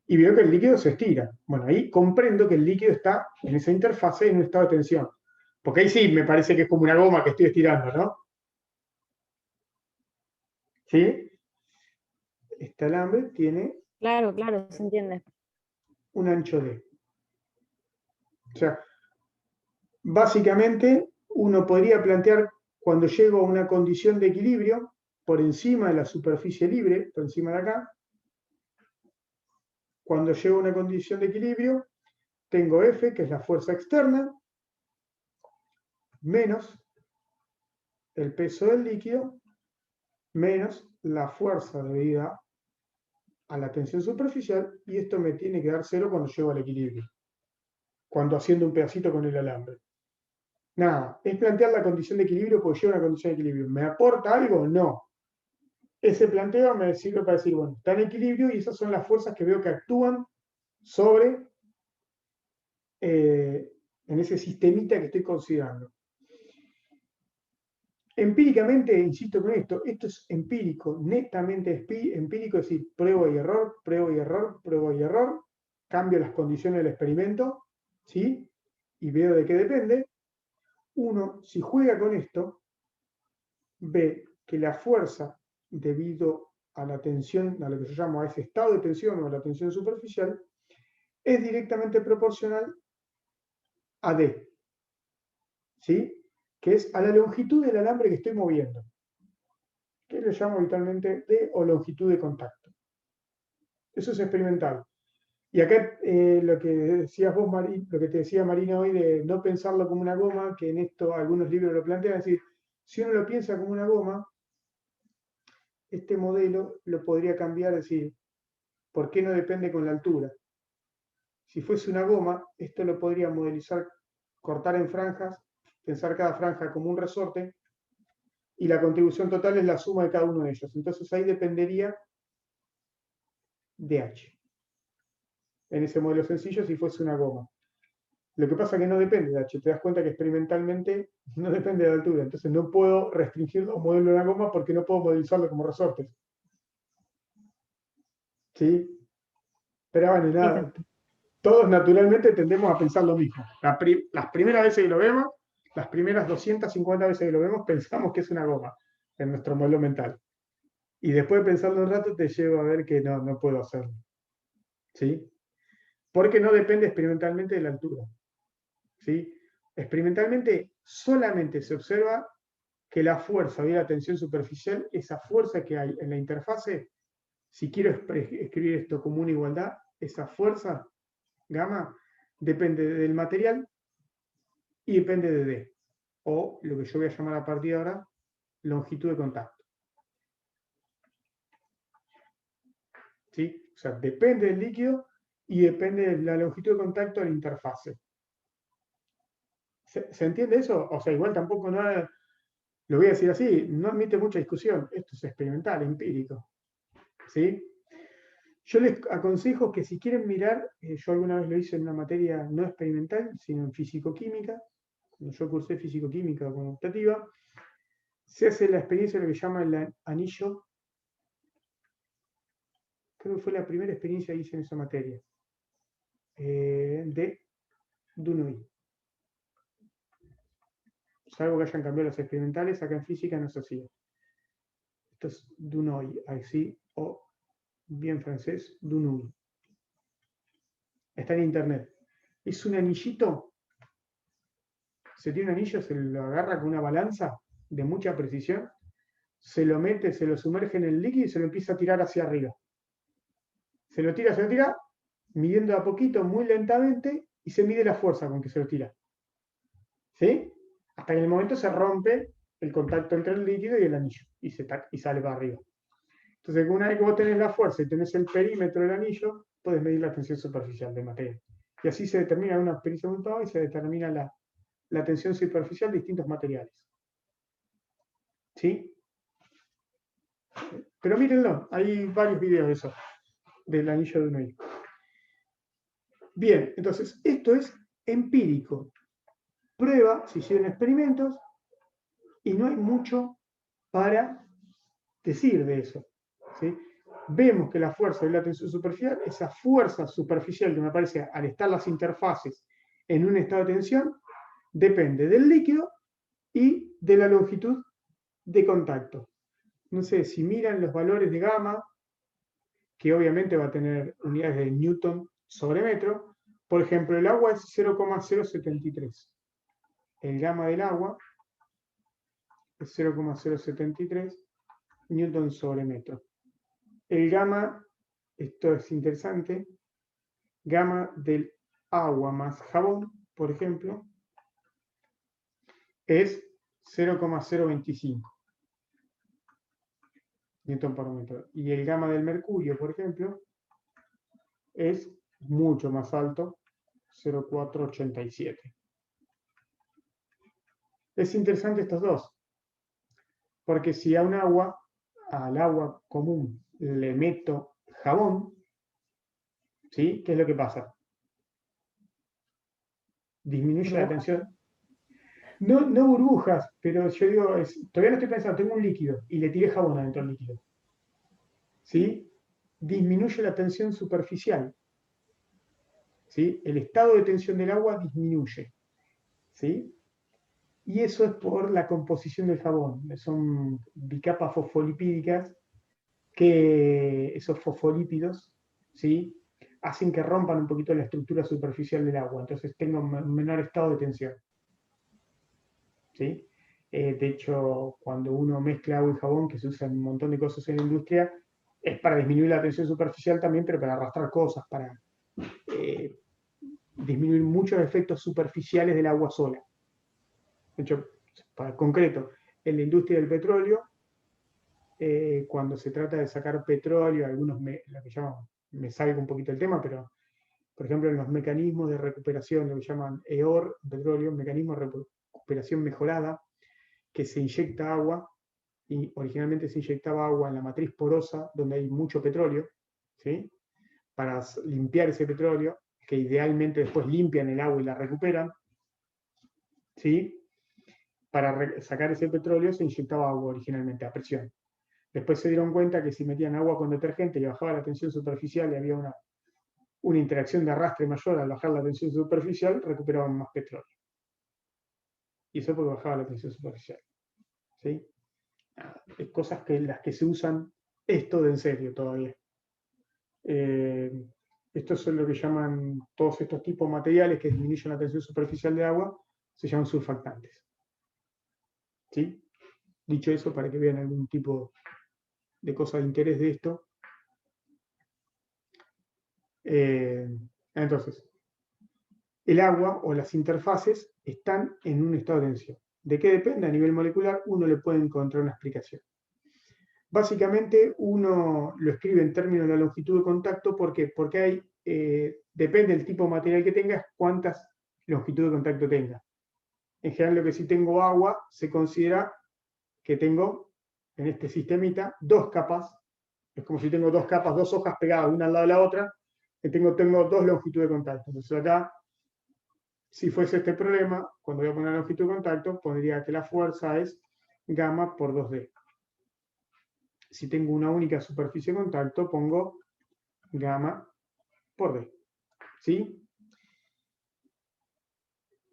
Y veo que el líquido se estira. Bueno, ahí comprendo que el líquido está en esa interfase en un estado de tensión. Porque ahí sí me parece que es como una goma que estoy estirando, ¿no? ¿Sí? Este alambre tiene Claro, claro, se entiende. un ancho D. O sea, básicamente uno podría plantear cuando llego a una condición de equilibrio, por encima de la superficie libre, por encima de acá, cuando llego a una condición de equilibrio, tengo F, que es la fuerza externa, menos el peso del líquido, menos la fuerza debida a la tensión superficial, y esto me tiene que dar 0 cuando llego al equilibrio, cuando haciendo un pedacito con el alambre. Nada, es plantear la condición de equilibrio porque llego a una condición de equilibrio. ¿Me aporta algo? No. Ese planteo me sirve para decir, bueno, está en equilibrio y esas son las fuerzas que veo que actúan sobre en ese sistemita que estoy considerando. Empíricamente, insisto con esto es empírico, netamente empírico, es decir, prueba y error, prueba y error, prueba y error, cambio las condiciones del experimento, ¿sí? Y veo de qué depende. Uno, si juega con esto, ve que la fuerza debido a la tensión, a lo que yo llamo a ese estado de tensión o a la tensión superficial, es directamente proporcional a D, ¿sí? Que es a la longitud del alambre que estoy moviendo, que le llamo habitualmente D o longitud de contacto. Eso es experimental. Y acá lo que decías vos, lo que te decía Marina hoy de no pensarlo como una goma, que en esto algunos libros lo plantean, es decir, si uno lo piensa como una goma, este modelo lo podría cambiar, es decir, ¿por qué no depende con la altura? Si fuese una goma, esto lo podría modelizar, cortar en franjas, pensar cada franja como un resorte, y la contribución total es la suma de cada uno de ellos. Entonces ahí dependería de H. En ese modelo sencillo, si fuese una goma. Lo que pasa es que no depende de H. Te das cuenta que experimentalmente no depende de la altura. Entonces no puedo restringirlo a un modelo de una goma porque no puedo modelizarlo como resortes. ¿Sí? Pero bueno, nada. Todos naturalmente tendemos a pensar lo mismo. Las primeras veces que lo vemos, las primeras 250 veces que lo vemos, pensamos que es una goma en nuestro modelo mental. Y después de pensarlo un rato, te llevo a ver que no puedo hacerlo. ¿Sí? Porque no depende experimentalmente de la altura. ¿Sí? Experimentalmente solamente se observa que la fuerza de la tensión superficial, esa fuerza que hay en la interfase, si quiero escribir esto como una igualdad, esa fuerza gamma depende del material y depende de D, o lo que yo voy a llamar a partir de ahora longitud de contacto. ¿Sí? O sea, depende del líquido y depende de la longitud de contacto de la interfase. ¿Se entiende eso? O sea, igual tampoco nada, lo voy a decir así, no admite mucha discusión. Esto es experimental, empírico. ¿Sí? Yo les aconsejo que si quieren mirar, yo alguna vez lo hice en una materia no experimental, sino en fisicoquímica, cuando yo cursé fisicoquímica como optativa, se hace la experiencia de lo que llama el anillo. Creo que fue la primera experiencia que hice en esa materia, de Dunoy. Salvo que hayan cambiado los experimentales, acá en física no se hacía. Esto es Dunoy, así, o bien francés, Dunoy. Está en internet. Es un anillito, se tiene un anillo, se lo agarra con una balanza de mucha precisión, se lo mete, se lo sumerge en el líquido y se lo empieza a tirar hacia arriba. Se lo tira, midiendo a poquito, muy lentamente, y se mide la fuerza con que se lo tira. ¿Sí? Hasta que en el momento se rompe el contacto entre el líquido y el anillo, y sale para arriba. Entonces, una vez que vos tenés la fuerza y tenés el perímetro del anillo, podés medir la tensión superficial de materia. Y así se determina una experiencia muy pava y se determina la tensión superficial de distintos materiales. ¿Sí? Pero mírenlo, hay varios videos de eso, del anillo de Dunoy. Bien, entonces, esto es empírico. Prueba, se hicieron experimentos, y no hay mucho para decir de eso. ¿Sí? Vemos que la fuerza de la tensión superficial, esa fuerza superficial que me aparece al estar las interfaces en un estado de tensión, depende del líquido y de la longitud de contacto. No sé, si miran los valores de gamma, que obviamente va a tener unidades de Newton sobre metro, por ejemplo, el agua es 0,073. El gamma del agua es 0,073 newton sobre metro. El gamma, esto es interesante, gamma del agua más jabón, por ejemplo, es 0,025 newton por metro. Y el gamma del mercurio, por ejemplo, es mucho más alto, 0,487. Es interesante estos dos, porque si a un agua, al agua común, le meto jabón, ¿sí? ¿Qué es lo que pasa? Disminuye la tensión. No, no burbujas, pero yo digo, todavía no estoy pensando, tengo un líquido y le tiré jabón adentro del líquido. ¿Sí? Disminuye la tensión superficial. ¿Sí? El estado de tensión del agua disminuye. ¿Sí? Y eso es por la composición del jabón. Son bicapas fosfolipídicas que esos fosfolípidos, ¿sí? hacen que rompan un poquito la estructura superficial del agua. Entonces tenga un menor estado de tensión. ¿Sí? De hecho, cuando uno mezcla agua y jabón, que se usa en un montón de cosas en la industria, es para disminuir la tensión superficial también, pero para arrastrar cosas, para disminuir muchos efectos superficiales del agua sola. De hecho, para concreto, en la industria del petróleo, cuando se trata de sacar petróleo, algunos, lo que llaman, me salgo un poquito el tema, pero por ejemplo en los mecanismos de recuperación, lo que llaman EOR, petróleo, mecanismo de recuperación mejorada, que se inyecta agua, y originalmente se inyectaba agua en la matriz porosa, donde hay mucho petróleo, ¿sí? Para limpiar ese petróleo, que idealmente después limpian el agua y la recuperan, ¿sí? Para sacar ese petróleo se inyectaba agua originalmente a presión. Después se dieron cuenta que si metían agua con detergente y bajaba la tensión superficial y había una interacción de arrastre mayor al bajar la tensión superficial, recuperaban más petróleo. Y eso porque bajaba la tensión superficial. ¿Sí? Es cosas que las que se usan esto de en serio todavía. Estos son lo que llaman, todos estos tipos de materiales que disminuyen la tensión superficial de agua, se llaman surfactantes. ¿Sí? Dicho eso, para que vean algún tipo de cosa de interés de esto. Entonces, el agua o las interfaces están en un estado de tensión. ¿De qué depende? A nivel molecular, uno le puede encontrar una explicación. Básicamente, uno lo escribe en términos de la longitud de contacto. ¿Por qué? Porque hay, depende del tipo de material que tengas, cuántas longitud de contacto tenga. En general, lo que si tengo agua, se considera que tengo, en este sistemita, dos capas. Es como si tengo dos capas, dos hojas pegadas una al lado de la otra, que tengo dos longitudes de contacto. Entonces acá, si fuese este problema, cuando voy a poner la longitud de contacto, pondría que la fuerza es gamma por 2D. Si tengo una única superficie de contacto, pongo gamma por D. ¿Sí?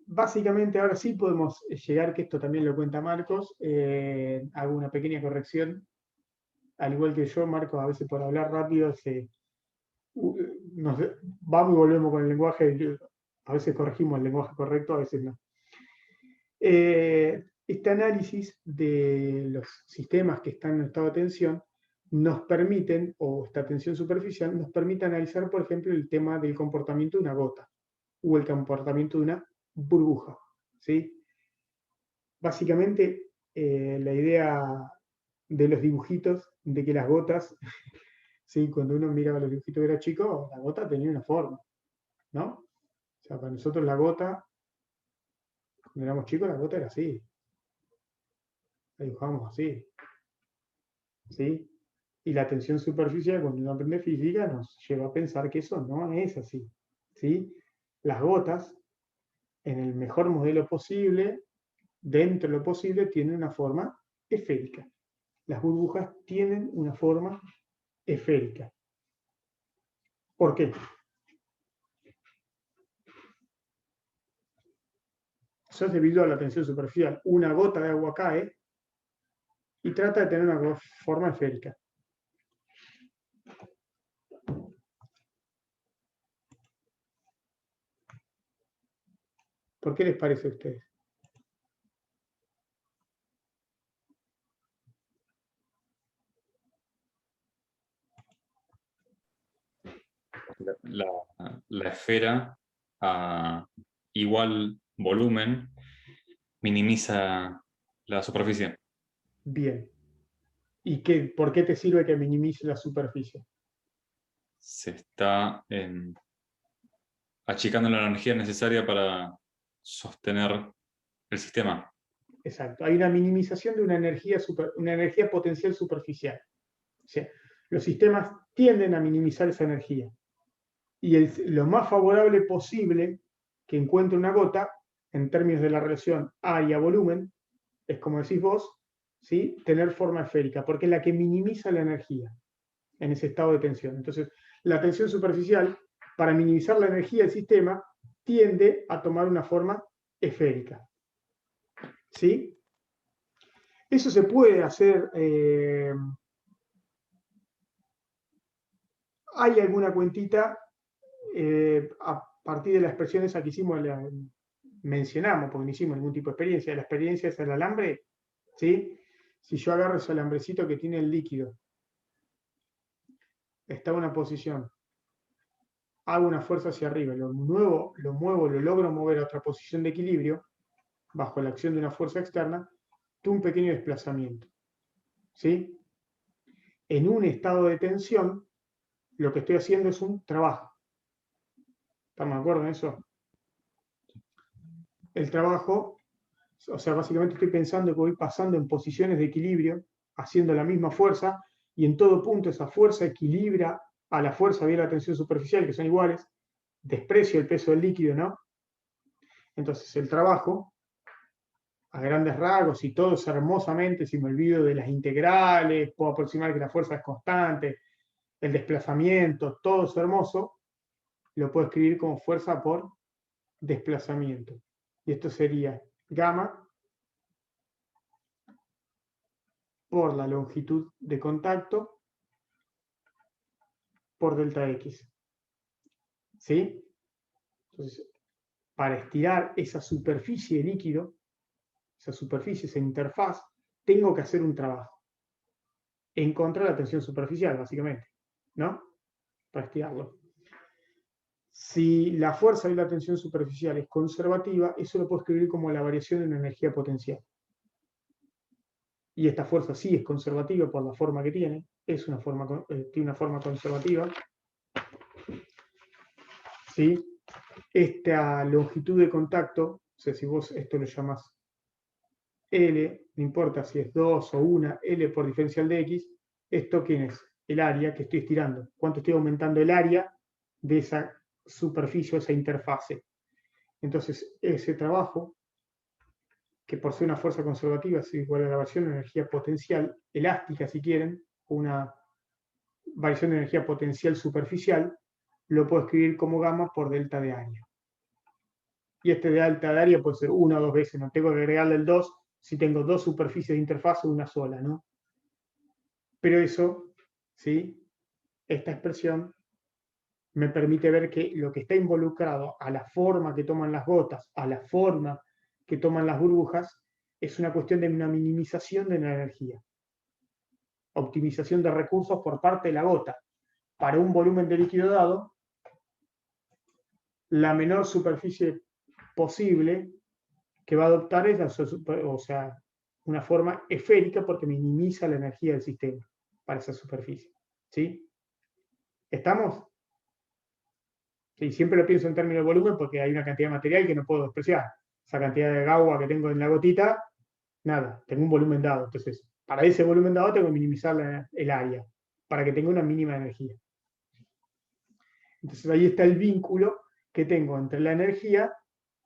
Básicamente, ahora sí podemos llegar, que esto también lo cuenta Marcos, hago una pequeña corrección. Al igual que yo, Marcos, a veces por hablar rápido, vamos y volvemos con el lenguaje. A veces corregimos el lenguaje correcto, a veces no. Este análisis de los sistemas que están en estado de tensión nos permiten, o esta tensión superficial, nos permite analizar, por ejemplo, el tema del comportamiento de una gota o el comportamiento de una burbuja. ¿Sí? Básicamente, la idea de los dibujitos, de que las gotas, ¿sí? Cuando uno miraba los dibujitos que era chico, la gota tenía una forma, ¿no? O sea, para nosotros la gota, cuando éramos chicos, la gota era así. La dibujábamos así. ¿Sí? Y la tensión superficial, cuando uno aprende física, nos lleva a pensar que eso no es así. ¿Sí? Las gotas, en el mejor modelo posible, dentro de lo posible, tienen una forma esférica. Las burbujas tienen una forma esférica. ¿Por qué? Eso es debido a la tensión superficial. Una gota de agua cae y trata de tener una forma esférica. ¿Por qué les parece a ustedes? la esfera a igual volumen minimiza la superficie. Bien. ¿Y por qué te sirve que minimice la superficie? Se está achicando la energía necesaria para sostener el sistema. Exacto. Hay una minimización de una energía potencial superficial. O sea, los sistemas tienden a minimizar esa energía. Y lo más favorable posible que encuentre una gota, en términos de la relación área-volumen, es como decís vos, ¿sí? Tener forma esférica, porque es la que minimiza la energía en ese estado de tensión. Entonces, la tensión superficial, para minimizar la energía del sistema, tiende a tomar una forma esférica. ¿Sí? Eso se puede hacer. Hay alguna cuentita a partir de las expresiones que hicimos, mencionamos, porque no hicimos ningún tipo de experiencia. La experiencia es el alambre, ¿sí? Si yo agarro ese alambrecito que tiene el líquido, está en una posición, hago una fuerza hacia arriba, lo muevo, lo logro mover a otra posición de equilibrio, bajo la acción de una fuerza externa, tuve un pequeño desplazamiento. ¿Sí? En un estado de tensión, lo que estoy haciendo es un trabajo. ¿Estamos de acuerdo en eso? El trabajo, o sea, básicamente estoy pensando que voy pasando en posiciones de equilibrio, haciendo la misma fuerza, y en todo punto esa fuerza equilibra a la fuerza vía la tensión superficial, que son iguales, desprecio el peso del líquido, ¿no? Entonces el trabajo, a grandes rasgos, y todo es hermosamente, si me olvido de las integrales, puedo aproximar que la fuerza es constante, el desplazamiento, todo es hermoso, lo puedo escribir como fuerza por desplazamiento. Y esto sería gamma por la longitud de contacto por delta X. ¿Sí? Entonces, para estirar esa superficie de líquido, esa superficie, esa interfaz, tengo que hacer un trabajo en contra de la tensión superficial, básicamente, ¿no? Para estirarlo. Si la fuerza y la tensión superficial es conservativa, eso lo puedo escribir como la variación de una energía potencial. Y esta fuerza sí es conservativa por la forma que tiene, tiene una forma conservativa. ¿Sí? Esta longitud de contacto, o sea, si vos esto lo llamás L, no importa si es 2 o 1, L por diferencial de X, ¿esto quién es? El área que estoy estirando. ¿Cuánto estoy aumentando el área de esa superficie, esa interfase? Entonces, ese trabajo, que por ser una fuerza conservativa es igual a la variación de energía potencial elástica, si quieren, una variación de energía potencial superficial, lo puedo escribir como gamma por delta de área. Y este delta de área puede ser 1 o 2 veces, no tengo que agregarle el 2 si tengo dos superficies de interfaz o una sola, ¿no? Pero eso, ¿sí? Esta expresión me permite ver que lo que está involucrado a la forma que toman las gotas, a la forma que toman las burbujas, es una cuestión de una minimización de la energía. Optimización de recursos por parte de la gota. Para un volumen de líquido dado, la menor superficie posible que va a adoptar es una forma esférica porque minimiza la energía del sistema para esa superficie. ¿Sí? ¿Estamos? Sí, siempre lo pienso en términos de volumen porque hay una cantidad de material que no puedo despreciar. Esa cantidad de agua que tengo en la gotita, nada, tengo un volumen dado. Entonces, para ese volumen dado tengo que minimizar el área para que tenga una mínima energía. Entonces ahí está el vínculo que tengo entre la energía,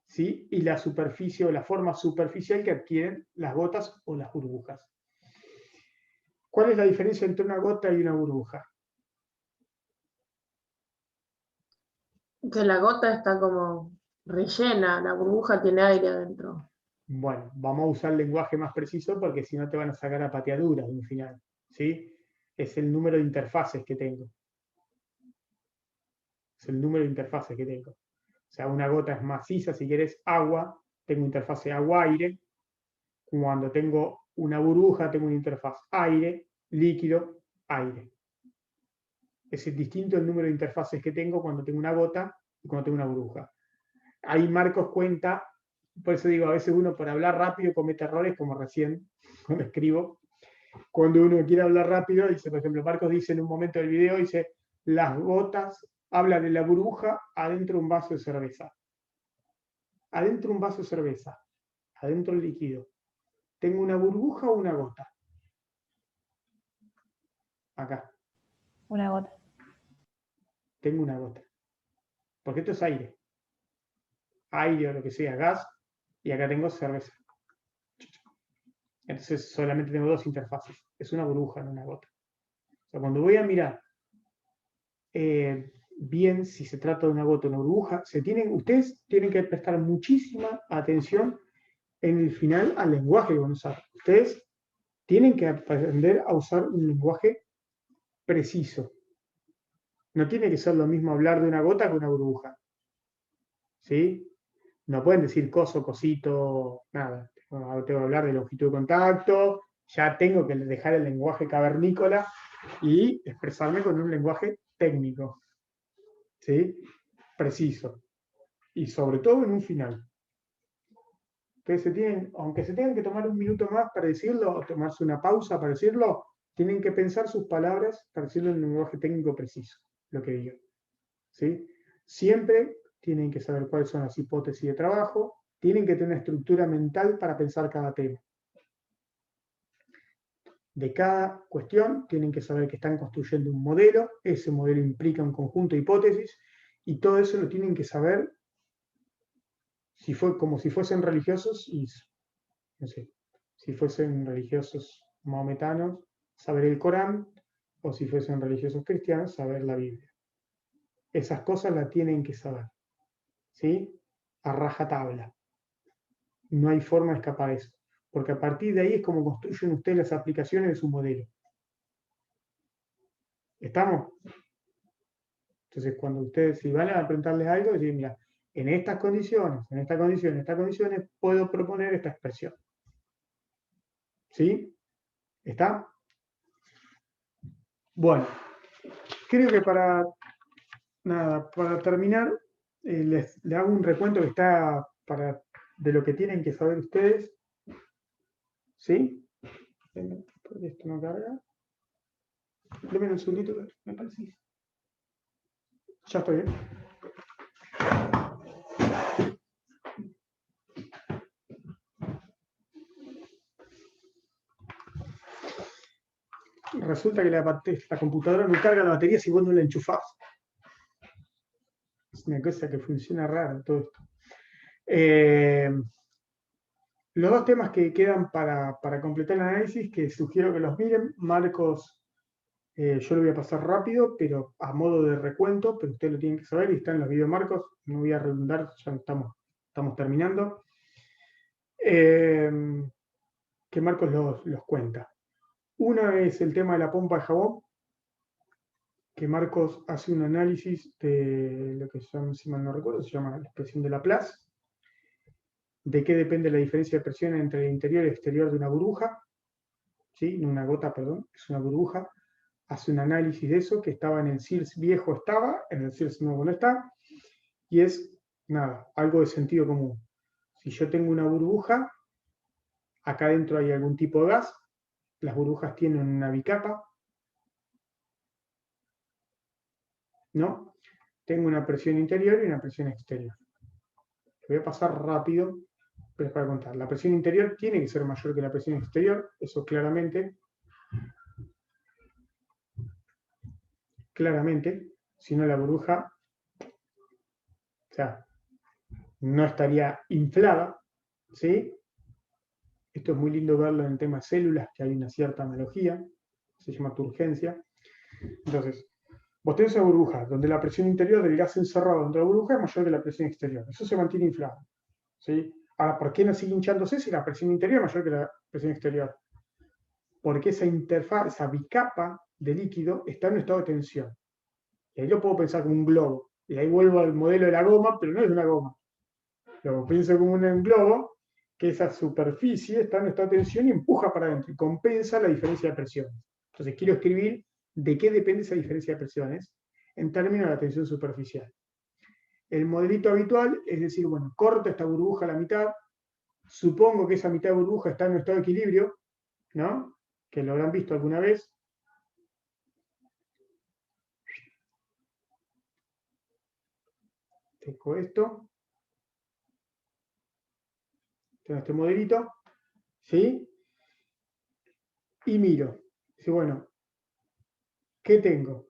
¿sí? Y la superficie o la forma superficial que adquieren las gotas o las burbujas. ¿Cuál es la diferencia entre una gota y una burbuja? Que la gota está como rellena, la burbuja tiene aire adentro. Bueno, vamos a usar el lenguaje más preciso porque si no te van a sacar a pateaduras en un final. ¿Sí? Es el número de interfaces que tengo. Es el número de interfaces que tengo. O sea, una gota es maciza, si querés, agua, tengo interfase agua-aire. Cuando tengo una burbuja, tengo una interfaz aire, líquido, aire. Es distinto el número de interfaces que tengo cuando tengo una gota y cuando tengo una burbuja. Ahí Marcos cuenta, por eso digo, a veces uno por hablar rápido comete errores, como recién cuando escribo. Cuando uno quiere hablar rápido, dice, por ejemplo, Marcos dice en un momento del video, dice, las gotas, habla de la burbuja adentro de un vaso de cerveza. Adentro de un vaso de cerveza, adentro del líquido. ¿Tengo una burbuja o una gota? Acá. Una gota. Tengo una gota. Porque esto es aire. Aire o lo que sea, gas, y acá tengo cerveza. Entonces solamente tengo dos interfaces. Es una burbuja, no una gota. O sea, cuando voy a mirar bien si se trata de una gota o una burbuja, ustedes tienen que prestar muchísima atención en el final al lenguaje que van a usar. Ustedes tienen que aprender a usar un lenguaje preciso. No tiene que ser lo mismo hablar de una gota que una burbuja. ¿Sí? No pueden decir coso, cosito, nada. Tengo que hablar de longitud de contacto, ya tengo que dejar el lenguaje cavernícola y expresarme con un lenguaje técnico. ¿Sí? Preciso. Y sobre todo en un final. Ustedes aunque se tengan que tomar un minuto más para decirlo, o tomarse una pausa para decirlo, tienen que pensar sus palabras para decirlo en un lenguaje técnico preciso, lo que digan. ¿Sí? Siempre tienen que saber cuáles son las hipótesis de trabajo, tienen que tener una estructura mental para pensar cada tema. De cada cuestión tienen que saber que están construyendo un modelo, ese modelo implica un conjunto de hipótesis, y todo eso lo tienen que saber como si fuesen religiosos y, no sé, si fuesen religiosos mahometanos, saber el Corán, o si fuesen religiosos cristianos, saber la Biblia. Esas cosas las tienen que saber. ¿Sí? A rajatabla. No hay forma de escapar de eso. Porque a partir de ahí es como construyen ustedes las aplicaciones de su modelo. ¿Estamos? Entonces, cuando ustedes, si van a preguntarles algo, dicen, mira, en estas condiciones, en estas condiciones, en estas condiciones, puedo proponer esta expresión. ¿Sí? ¿Está? Bueno, creo que para terminar, les hago un recuento que está de lo que tienen que saber ustedes. ¿Sí? Porque esto no carga. Deme un segundito, me parece. Ya estoy bien. Resulta que la computadora no carga la batería si vos no la enchufás. Es una cosa que funciona raro todo esto. Los dos temas que quedan para completar el análisis, que sugiero que los miren, Marcos, yo lo voy a pasar rápido, pero a modo de recuento, pero ustedes lo tienen que saber y están en los videos Marcos, no voy a redundar, ya estamos terminando. Que Marcos los cuenta. Una es el tema de la pompa de jabón, que Marcos hace un análisis de lo que se llama, si mal no recuerdo, se llama la expresión de Laplace, de qué depende la diferencia de presión entre el interior y el exterior de una burbuja, ¿sí? No una gota, perdón, es una burbuja. Hace un análisis de eso, que estaba en el CIRS viejo estaba, en el CIRS nuevo no está, y es, nada, algo de sentido común. Si yo tengo una burbuja, acá dentro hay algún tipo de gas, las burbujas tienen una bicapa, ¿no? Tengo una presión interior y una presión exterior. Voy a pasar rápido, pero es para contar. La presión interior tiene que ser mayor que la presión exterior, eso claramente. Claramente, si no la burbuja, o sea, no estaría inflada, ¿sí? Esto es muy lindo verlo en el tema de células, que hay una cierta analogía, se llama turgencia. Entonces, vos tenés una burbuja donde la presión interior del gas encerrado dentro de la burbuja es mayor que la presión exterior. Eso se mantiene inflado, ¿sí? Ahora, ¿por qué no sigue hinchándose si la presión interior es mayor que la presión exterior? Porque esa interfaz, esa bicapa de líquido está en un estado de tensión. Y ahí lo puedo pensar como un globo. Y ahí vuelvo al modelo de la goma, pero no es una goma. Lo pienso como un globo, que esa superficie está en estado de tensión y empuja para adentro y compensa la diferencia de presión. Entonces quiero escribir ¿De qué depende esa diferencia de presiones? En términos de la tensión superficial. El modelito habitual es decir, bueno, corto esta burbuja a la mitad, supongo que esa mitad de burbuja está en un estado de equilibrio, ¿no? Que lo habrán visto alguna vez. Tengo esto. Tengo este modelito, ¿sí? Y miro. Dice, bueno, ¿qué tengo?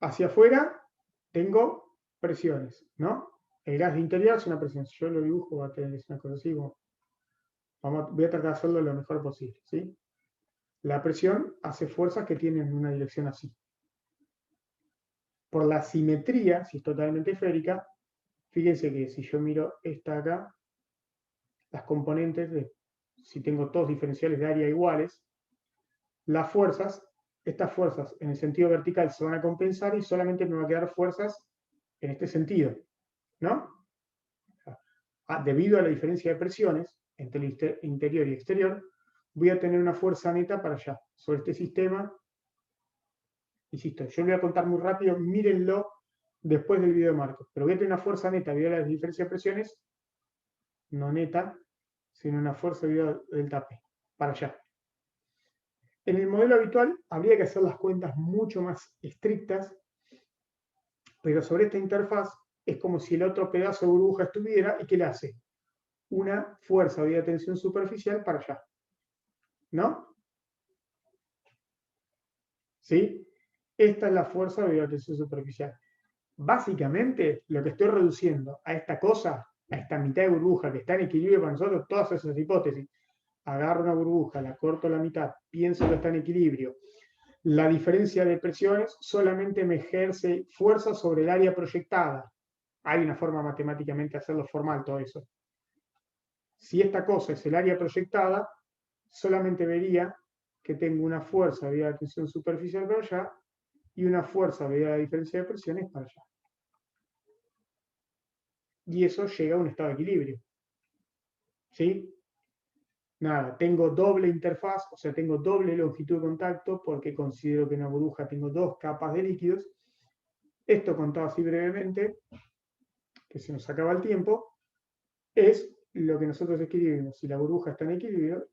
Hacia afuera tengo presiones, ¿no? El gas de interior es una presión. Si yo lo dibujo, va a tener una cosa así. Voy a tratar de hacerlo lo mejor posible, ¿sí? La presión hace fuerzas que tienen una dirección así. Por la simetría, si es totalmente esférica, fíjense que si yo miro esta acá, las componentes, si tengo dos diferenciales de área iguales, las fuerzas, estas fuerzas en el sentido vertical se van a compensar y solamente me va a quedar fuerzas en este sentido, ¿no? Debido a la diferencia de presiones entre el interior y exterior, voy a tener una fuerza neta para allá, sobre este sistema. Insisto, yo lo voy a contar muy rápido, mírenlo después del video de Marcos, pero voy a tener una fuerza neta debido a la diferencia de presiones, no neta, sino una fuerza debido del tape, para allá. En el modelo habitual habría que hacer las cuentas mucho más estrictas, pero sobre esta interfaz es como si el otro pedazo de burbuja estuviera y ¿qué le hace? Una fuerza de tensión superficial para allá. ¿No? ¿Sí? Esta es la fuerza de tensión superficial. Básicamente, lo que estoy reduciendo a esta cosa, a esta mitad de burbuja que está en equilibrio para nosotros, todas esas hipótesis, agarro una burbuja, la corto a la mitad, pienso que está en equilibrio, la diferencia de presiones solamente me ejerce fuerza sobre el área proyectada. Hay una forma matemáticamente de hacerlo formal todo eso. Si esta cosa es el área proyectada, solamente vería que tengo una fuerza debido a la tensión superficial para allá y una fuerza debido a la diferencia de presiones para allá. Y eso llega a un estado de equilibrio. ¿Sí? Nada, tengo doble interfaz, o sea, tengo doble longitud de contacto porque considero que en una burbuja tengo dos capas de líquidos. Esto contado así brevemente, que se nos acaba el tiempo, es lo que nosotros escribimos. Si la burbuja está en equilibrio,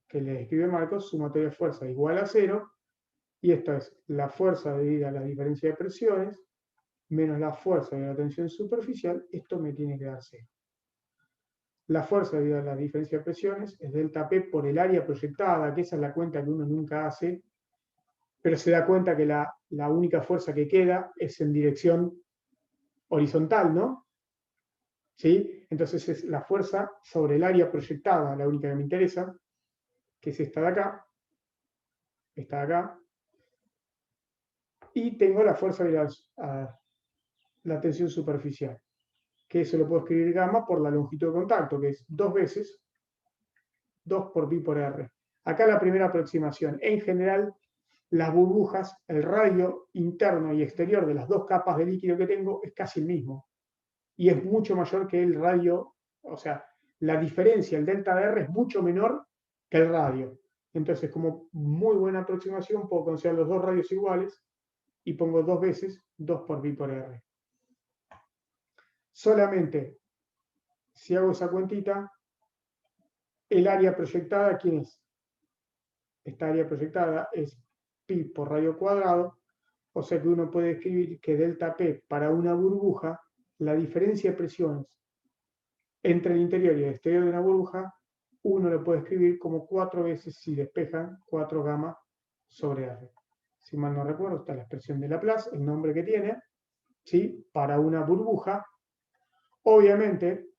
que le escribe Marcos, sumatoria de fuerza igual a 0, y esto es la fuerza debida a la diferencia de presiones, menos la fuerza de la tensión superficial, esto me tiene que dar 0. La fuerza debido a la diferencia de presiones es delta P por el área proyectada, que esa es la cuenta que uno nunca hace, pero se da cuenta que la única fuerza que queda es en dirección horizontal, ¿no? ¿Sí? Entonces es la fuerza sobre el área proyectada, la única que me interesa, que es esta de acá, y tengo la fuerza de la tensión superficial, que eso lo puedo escribir gamma por la longitud de contacto, que es 2 veces 2 por pi por r. Acá la primera aproximación. En general, las burbujas, el radio interno y exterior de las dos capas de líquido que tengo es casi el mismo. Y es mucho mayor que el radio, o sea, la diferencia, el delta de R es mucho menor que el radio. Entonces, como muy buena aproximación, puedo considerar los dos radios iguales y pongo 2 veces 2 por pi por r. Solamente, si hago esa cuentita, el área proyectada, ¿quién es? Esta área proyectada es pi por radio cuadrado, o sea que uno puede escribir que delta P para una burbuja, la diferencia de presiones entre el interior y el exterior de una burbuja, uno lo puede escribir como 4 veces si despejan 4 gamma sobre R. Si mal no recuerdo, está la expresión de Laplace, el nombre que tiene, ¿sí? Para una burbuja. Obviamente,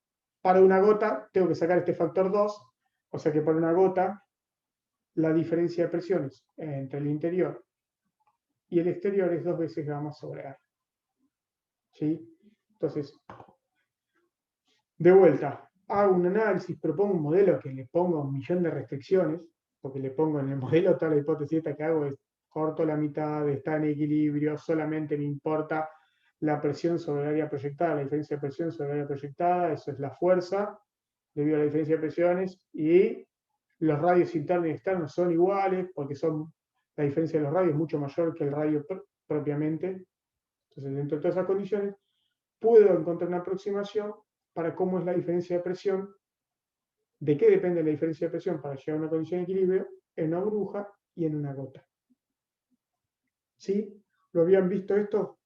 para una gota tengo que sacar este factor 2, o sea que para una gota la diferencia de presiones entre el interior y el exterior es 2 veces gamma sobre R. ¿Sí? Entonces, de vuelta, hago un análisis, propongo un modelo que le ponga 1.000.000 de restricciones, porque le pongo en el modelo toda la hipótesis que hago es corto la mitad, está en equilibrio, solamente me importa la presión sobre el área proyectada, la diferencia de presión sobre el área proyectada, eso es la fuerza debido a la diferencia de presiones, y los radios internos y externos son iguales porque son la diferencia de los radios es mucho mayor que el radio propiamente. Entonces, dentro de todas esas condiciones, puedo encontrar una aproximación para cómo es la diferencia de presión, de qué depende la diferencia de presión para llegar a una condición de equilibrio en una burbuja y en una gota. ¿Sí? ¿Lo habían visto esto?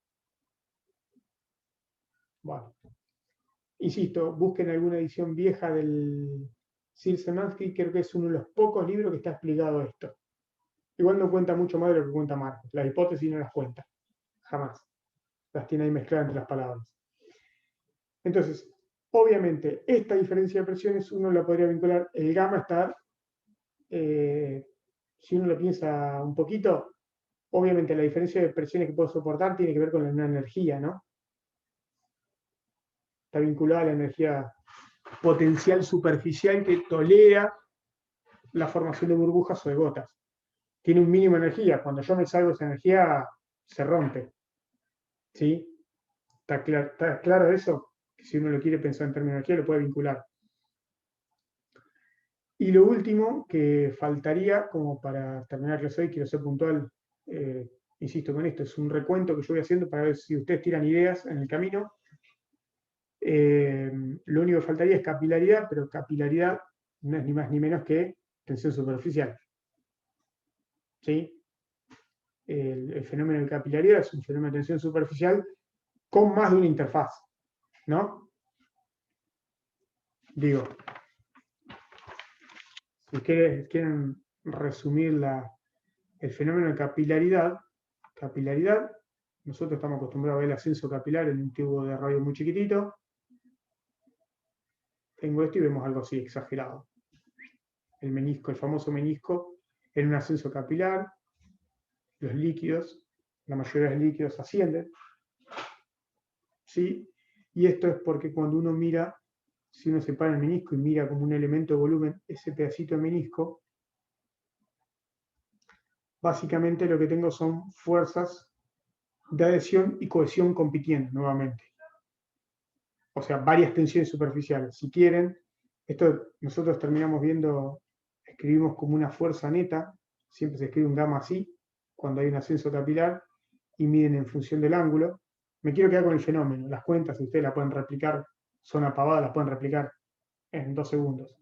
Bueno. Insisto, busquen alguna edición vieja del Sir Szymanski, creo que es uno de los pocos libros que está explicado esto. Igual no cuenta mucho más de lo que cuenta Marcos. Las hipótesis no las cuenta. Jamás. Las tiene ahí mezcladas entre las palabras. Entonces, obviamente, esta diferencia de presiones uno la podría vincular. El gamma está, si uno lo piensa un poquito, obviamente la diferencia de presiones que puedo soportar tiene que ver con la energía, ¿no? Está vinculada a la energía potencial superficial que tolera la formación de burbujas o de gotas. Tiene un mínimo de energía. Cuando yo me salgo de esa energía, se rompe. ¿Sí? ¿Está claro eso? Que si uno lo quiere pensar en términos de energía, lo puede vincular. Y lo último que faltaría, como para terminar que hoy, quiero ser puntual, insisto con esto, es un recuento que yo voy haciendo para ver si ustedes tiran ideas en el camino. Lo único que faltaría es capilaridad, pero capilaridad no es ni más ni menos que tensión superficial. ¿Sí? El fenómeno de capilaridad es un fenómeno de tensión superficial con más de una interfaz, ¿no? Digo, si quieren resumir el fenómeno de capilaridad, nosotros estamos acostumbrados a ver el ascenso capilar en un tubo de radio muy chiquitito. Tengo esto y vemos algo así exagerado. El menisco, el famoso menisco, en un ascenso capilar, los líquidos, la mayoría de los líquidos ascienden. ¿Sí? Y esto es porque cuando uno mira, si uno separa el menisco y mira como un elemento de volumen ese pedacito de menisco, básicamente lo que tengo son fuerzas de adhesión y cohesión compitiendo nuevamente. O sea, varias tensiones superficiales. Si quieren, esto nosotros terminamos viendo, escribimos como una fuerza neta, siempre se escribe un gamma así, cuando hay un ascenso capilar, y miden en función del ángulo. Me quiero quedar con el fenómeno. Las cuentas, si ustedes las pueden replicar, son apavadas, las pueden replicar en 2 segundos.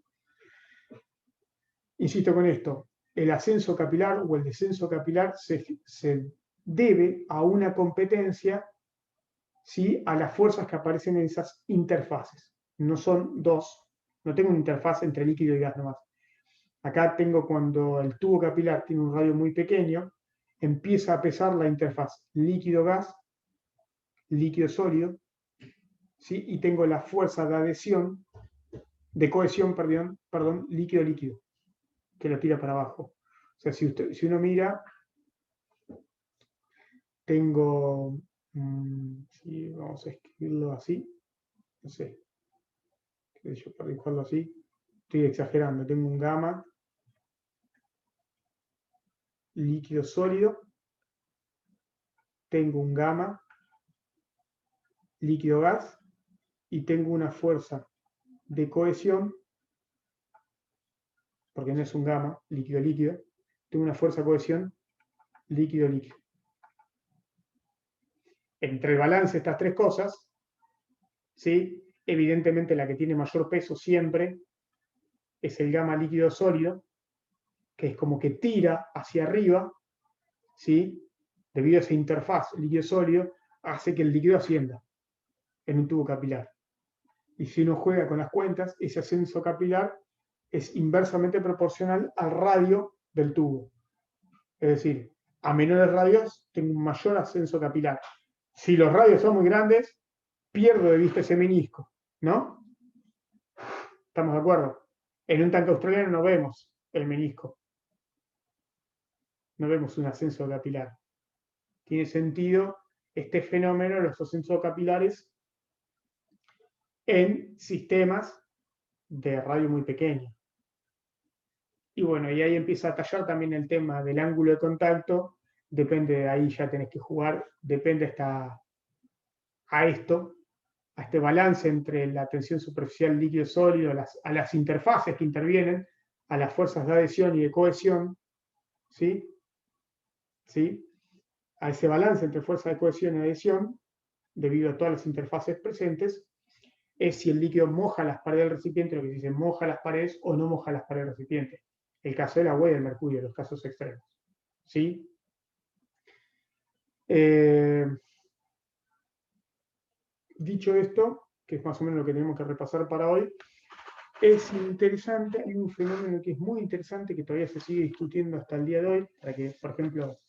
Insisto con esto, el ascenso capilar o el descenso capilar se debe a una competencia, ¿sí?, a las fuerzas que aparecen en esas interfaces. No son dos, no tengo una interfaz entre líquido y gas nomás. Acá tengo cuando el tubo capilar tiene un radio muy pequeño, empieza a pesar la interfaz líquido-gas, líquido-sólido, ¿sí? Y tengo la fuerza de adhesión, de cohesión, perdón, líquido-líquido, que lo tira para abajo. O sea, si uno mira, tengo, sí, vamos a escribirlo así, no sé, yo para dibujarlo así, estoy exagerando, tengo un gamma, líquido-sólido, tengo un gamma, líquido-gas, y tengo una fuerza de cohesión, porque no es un gamma, líquido-líquido, tengo una fuerza de cohesión, líquido-líquido. Entre el balance de estas tres cosas, ¿sí?, evidentemente la que tiene mayor peso siempre es el gamma líquido-sólido, que es como que tira hacia arriba, ¿sí?, debido a esa interfaz líquido-sólido, hace que el líquido ascienda en un tubo capilar. Y si uno juega con las cuentas, ese ascenso capilar es inversamente proporcional al radio del tubo. Es decir, a menores radios tengo un mayor ascenso capilar. Si los radios son muy grandes, pierdo de vista ese menisco, ¿no? ¿Estamos de acuerdo? En un tanque australiano no vemos el menisco. No vemos un ascenso capilar. Tiene sentido este fenómeno de los ascensos capilares en sistemas de radio muy pequeño. Y bueno, y ahí empieza a tallar también el tema del ángulo de contacto. Depende de ahí, ya tenés que jugar, depende a este balance entre la tensión superficial líquido-sólido, a las interfaces que intervienen, a las fuerzas de adhesión y de cohesión, ¿sí? ¿sí? A ese balance entre fuerza de cohesión y adhesión, debido a todas las interfaces presentes, es si el líquido moja las paredes del recipiente, lo que se dice moja las paredes o no moja las paredes del recipiente. El caso del agua y del mercurio, los casos extremos. ¿Sí? Dicho esto, que es más o menos lo que tenemos que repasar para hoy, es interesante, hay un fenómeno que es muy interesante que todavía se sigue discutiendo hasta el día de hoy, para que, por ejemplo,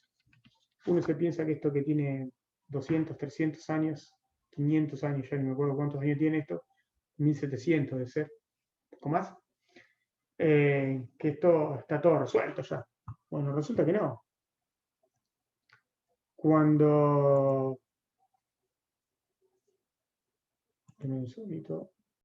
uno se piensa que esto que tiene 200, 300 años, 500 años, ya no me acuerdo cuántos años tiene esto, 1700 de ser, un poco más, que esto está todo resuelto ya. Bueno, resulta que no. Cuando... Un segundito.